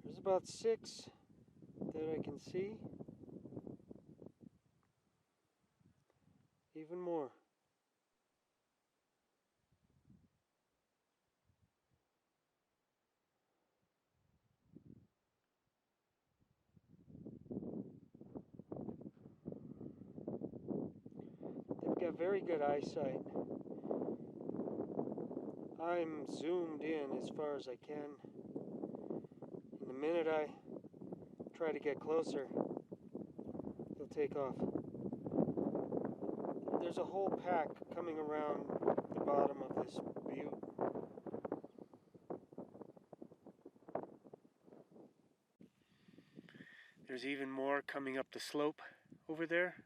There's about 6 that I can see. Even more. They've got very good eyesight. I'm zoomed in as far as I can. And the minute I try to get closer, they'll take off. There's a whole pack coming around the bottom of this butte. There's even more coming up the slope over there.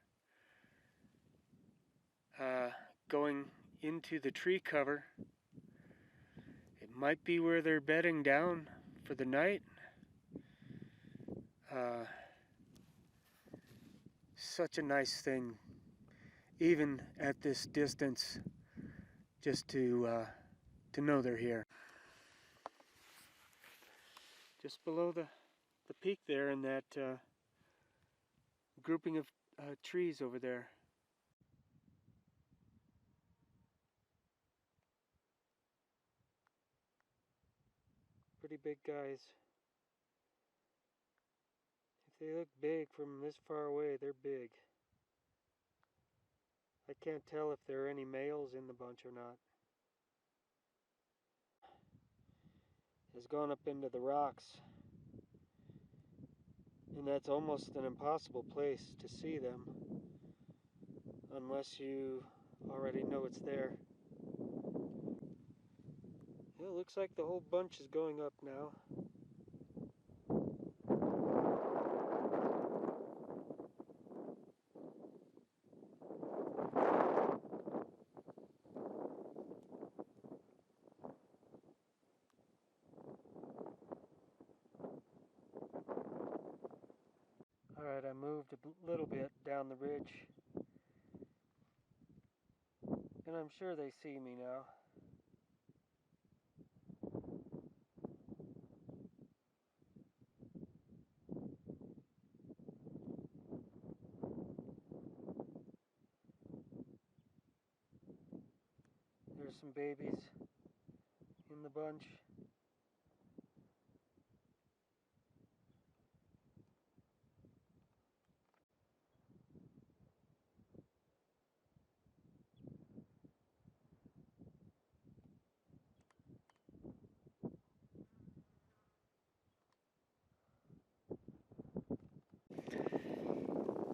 Going into the tree cover. It might be where they're bedding down for the night. Such a nice thing, even at this distance, just to know they're here. Just below the peak there, in that grouping of trees over there. Pretty big guys. If they look big from this far away, they're big. I can't tell if there are any males in the bunch or not. Has gone up into the rocks, and that's almost an impossible place to see them unless you already know it's there. It looks like the whole bunch is going up now. Alright, I moved a little bit down the ridge, and I'm sure they see me now. There's some babies in the bunch.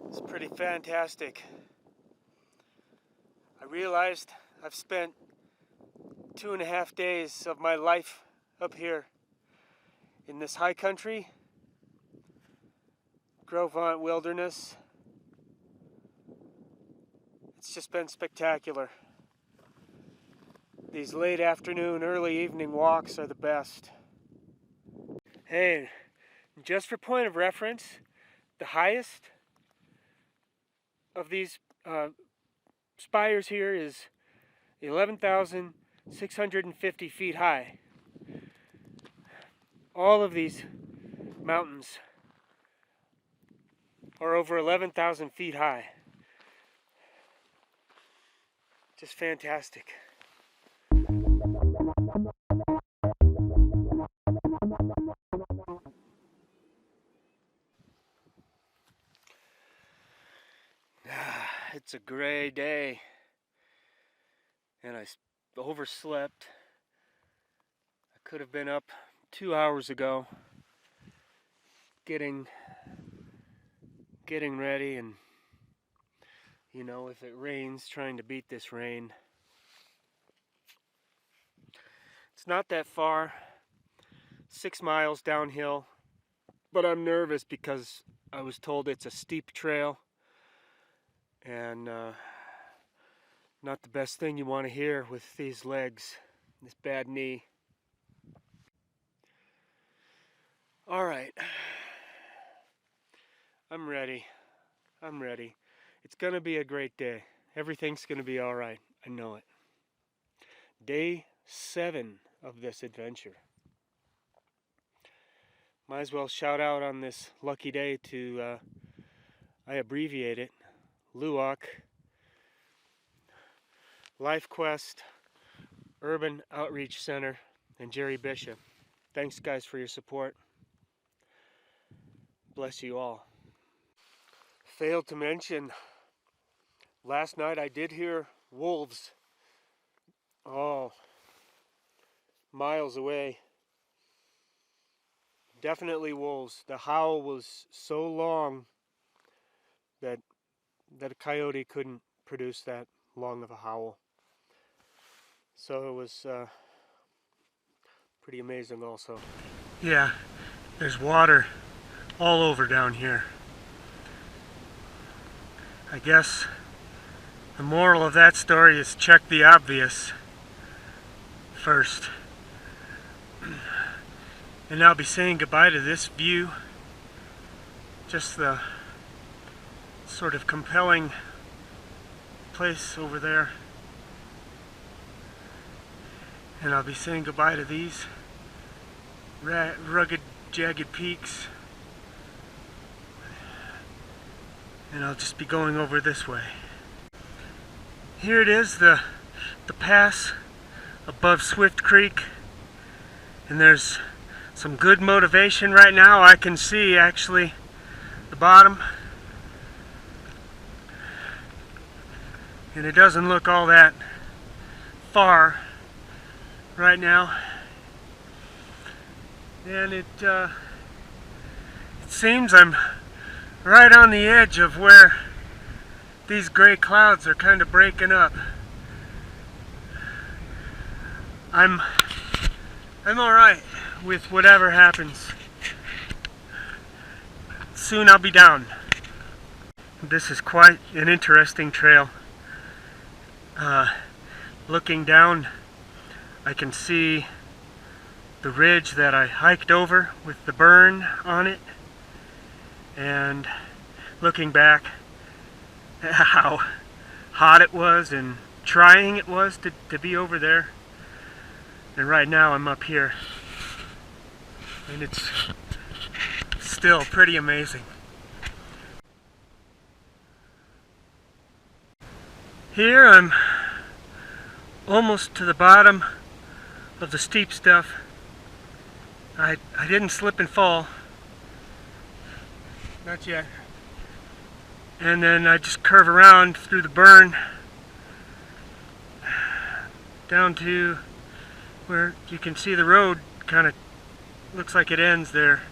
It's pretty fantastic. I realized I've spent 2.5 days of my life up here in this high country, Gros wilderness. It's just been spectacular. These late afternoon, early evening walks are the best. Hey, just for point of reference, the highest of these spires here is 11,650 feet high. All of these mountains are over 11,000 feet high. Just fantastic. It's a gray day, and I overslept. I could have been up 2 hours ago, getting ready, and you know, if it rains, trying to beat this rain. It's not that far, 6 miles downhill, but I'm nervous because I was told it's a steep trail, and not the best thing you want to hear with these legs, this bad knee. All right, I'm ready. It's gonna be a great day. Everything's gonna be all right. I know it. Day 7 of this adventure. Might as well shout out on this lucky day to, I abbreviate it, LUOC, Life Quest Urban Outreach Center, and Jerry Bishop. Thanks, guys, for your support. Bless you all. Failed to mention, last night I did hear wolves. Oh, miles away. Definitely wolves. The howl was so long that a coyote couldn't produce that long of a howl. So it was pretty amazing also. Yeah, there's water all over down here. I guess the moral of that story is check the obvious first. And I'll be saying goodbye to this view. Just the sort of compelling place over there. And I'll be saying goodbye to these rugged, jagged peaks. And I'll just be going over this way. Here it is, the pass above Swift Creek. And there's some good motivation right now. I can see actually the bottom. And it doesn't look all that far right now. And it seems I'm right on the edge of where these gray clouds are kind of breaking up. I'm all right with whatever happens. Soon I'll be down. This is quite an interesting trail. Looking down, I can see the ridge that I hiked over with the burn on it, and looking back at how hot it was and trying it was to be over there. And right now I'm up here, and it's still pretty amazing. Here I'm almost to the bottom of the steep stuff. I didn't slip and fall. Not yet. And then I just curve around through the burn down to where you can see the road kind of looks like it ends there.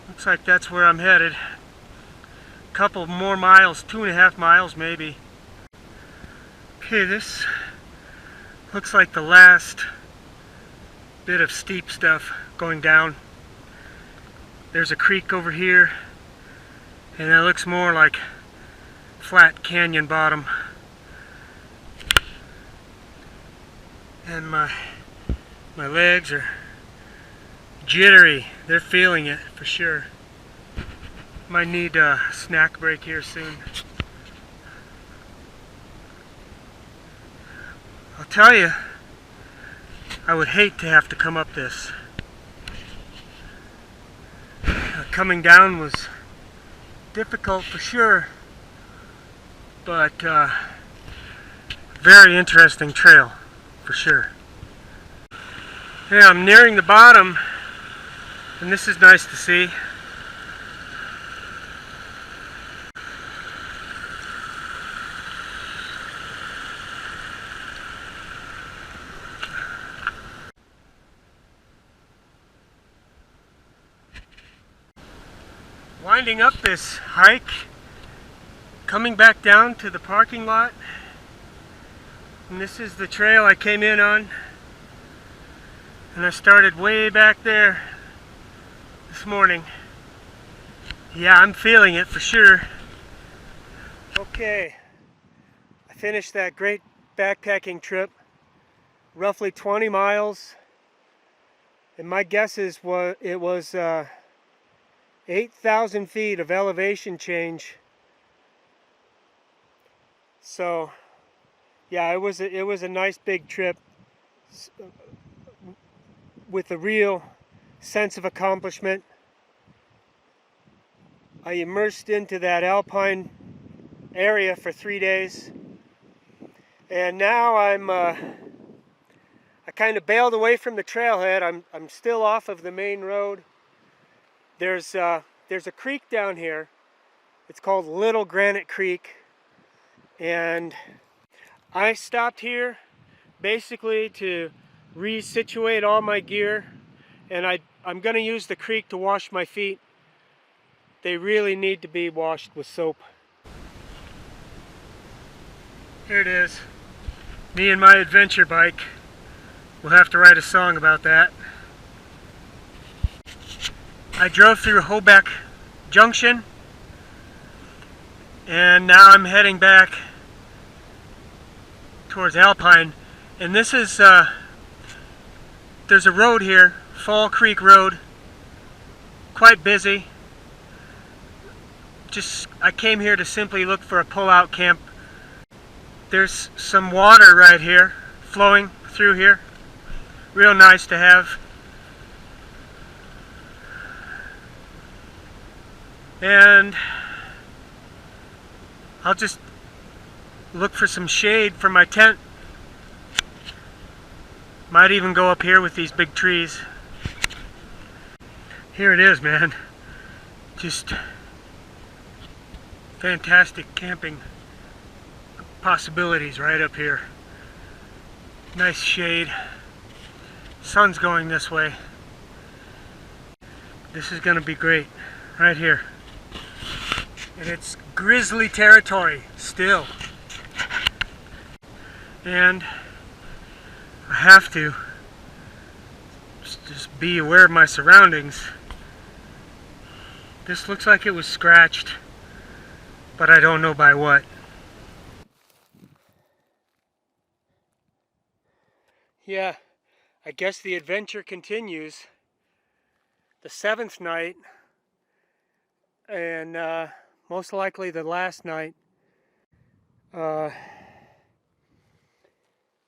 Looks like that's where I'm headed. A couple more miles, 2.5 miles maybe. Okay, this looks like the last bit of steep stuff going down. There's a creek over here, and it looks more like flat canyon bottom. And my legs are jittery. They're feeling it for sure. Might need a snack break here soon. I'll tell you, I would hate to have to come up this. Coming down was difficult for sure, but very interesting trail for sure. Yeah, I'm nearing the bottom, and this is nice to see. Winding up this hike, coming back down to the parking lot, and this is the trail I came in on, and I started way back there this morning. Yeah, I'm feeling it for sure. Okay, I finished that great backpacking trip, roughly 20 miles, and my guess is it was 8,000 feet of elevation change. So yeah, it was a nice big trip with a real sense of accomplishment. I immersed into that alpine area for 3 days, and now I kind of bailed away from the trailhead. I'm still off of the main road. There's a creek down here. It's called Little Granite Creek, and I stopped here basically to resituate all my gear, and I'm going to use the creek to wash my feet. They really need to be washed with soap. Here it is. Me and my adventure bike. We'll have to write a song about that. I drove through Hobeck Junction, and now I'm heading back towards Alpine. And this is, there's a road here, Fall Creek Road, quite busy. I came here to simply look for a pull-out camp. There's some water right here, flowing through here. Real nice to have. And I'll just look for some shade for my tent. Might even go up here with these big trees. Here it is, man. Just fantastic camping possibilities right up here. Nice shade. Sun's going this way. This is gonna be great right here. And it's grizzly territory still. And I have to just be aware of my surroundings. This looks like it was scratched, but I don't know by what. Yeah, I guess the adventure continues. The 7th night, and most likely the last night.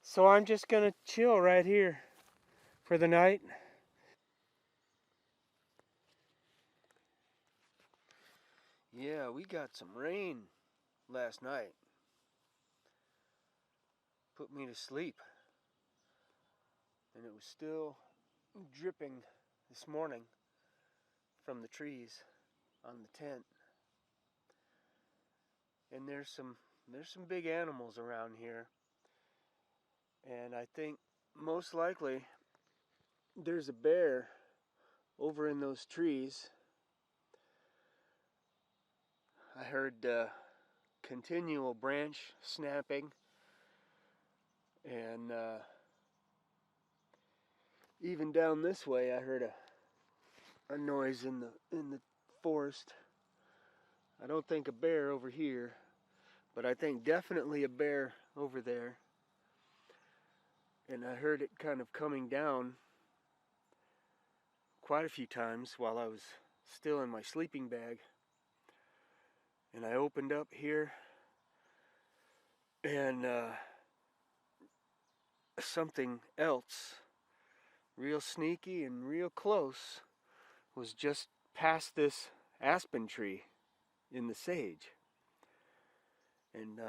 So I'm just gonna chill right here for the night. Yeah, we got some rain last night. Put me to sleep. And it was still dripping this morning from the trees on the tent. And there's some big animals around here. And I think most likely there's a bear over in those trees. I heard continual branch snapping, and even down this way I heard a noise in the forest. I don't think a bear over here, but I think definitely a bear over there. And I heard it kind of coming down quite a few times while I was still in my sleeping bag. And I opened up here, and something else, real sneaky and real close, was just past this aspen tree in the sage. And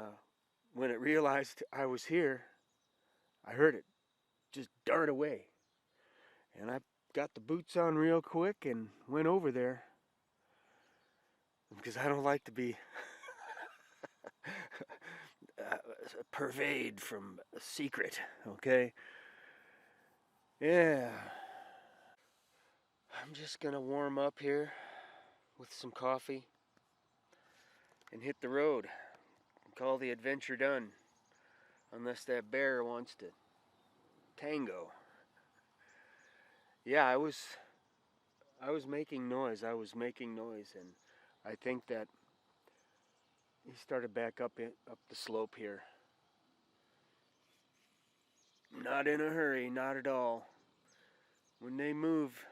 when it realized I was here, I heard it just dart away. And I got the boots on real quick and went over there because I don't like to be purveyed from a secret, okay? Yeah. I'm just gonna warm up here with some coffee and hit the road. Call the adventure done. Unless that bear wants to tango. Yeah, I was making noise. And I think that he started back up the slope here. Not in a hurry, not at all. When they move,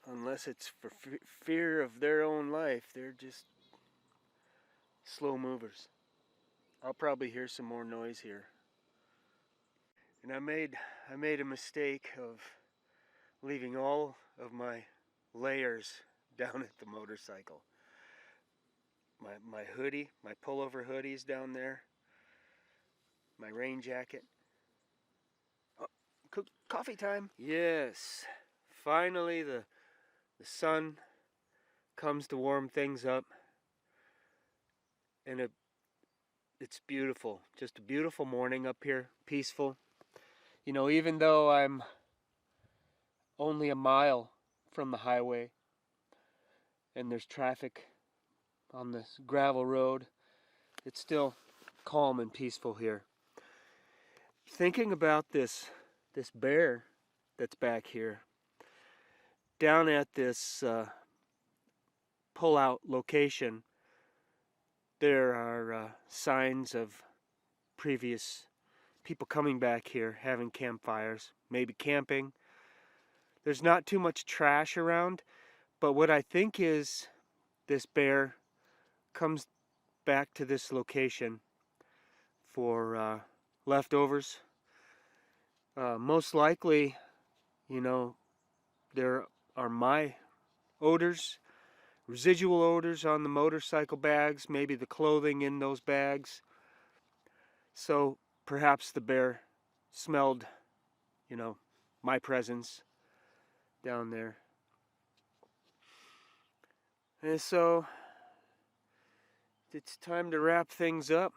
unless it's for fear of their own life, they're just slow movers. I'll probably hear some more noise here. And I made a mistake of leaving all of my layers down at the motorcycle. My hoodie, my pullover hoodie's down there. My rain jacket. Oh, coffee time. Yes. Finally the sun comes to warm things up. And it's beautiful. Just a beautiful morning up here. Peaceful. You know, even though I'm only a mile from the highway and there's traffic on this gravel road, it's still calm and peaceful here. Thinking about this bear that's back here, down at this pull-out location, there are signs of previous people coming back here, having campfires, maybe camping. There's not too much trash around, but what I think is this bear comes back to this location for leftovers. Most likely, you know, there are my odors, residual odors on the motorcycle bags, maybe the clothing in those bags. So perhaps the bear smelled, you know, my presence down there. And so it's time to wrap things up.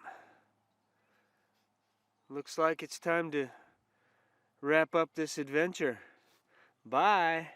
Looks like it's time to wrap up this adventure. Bye.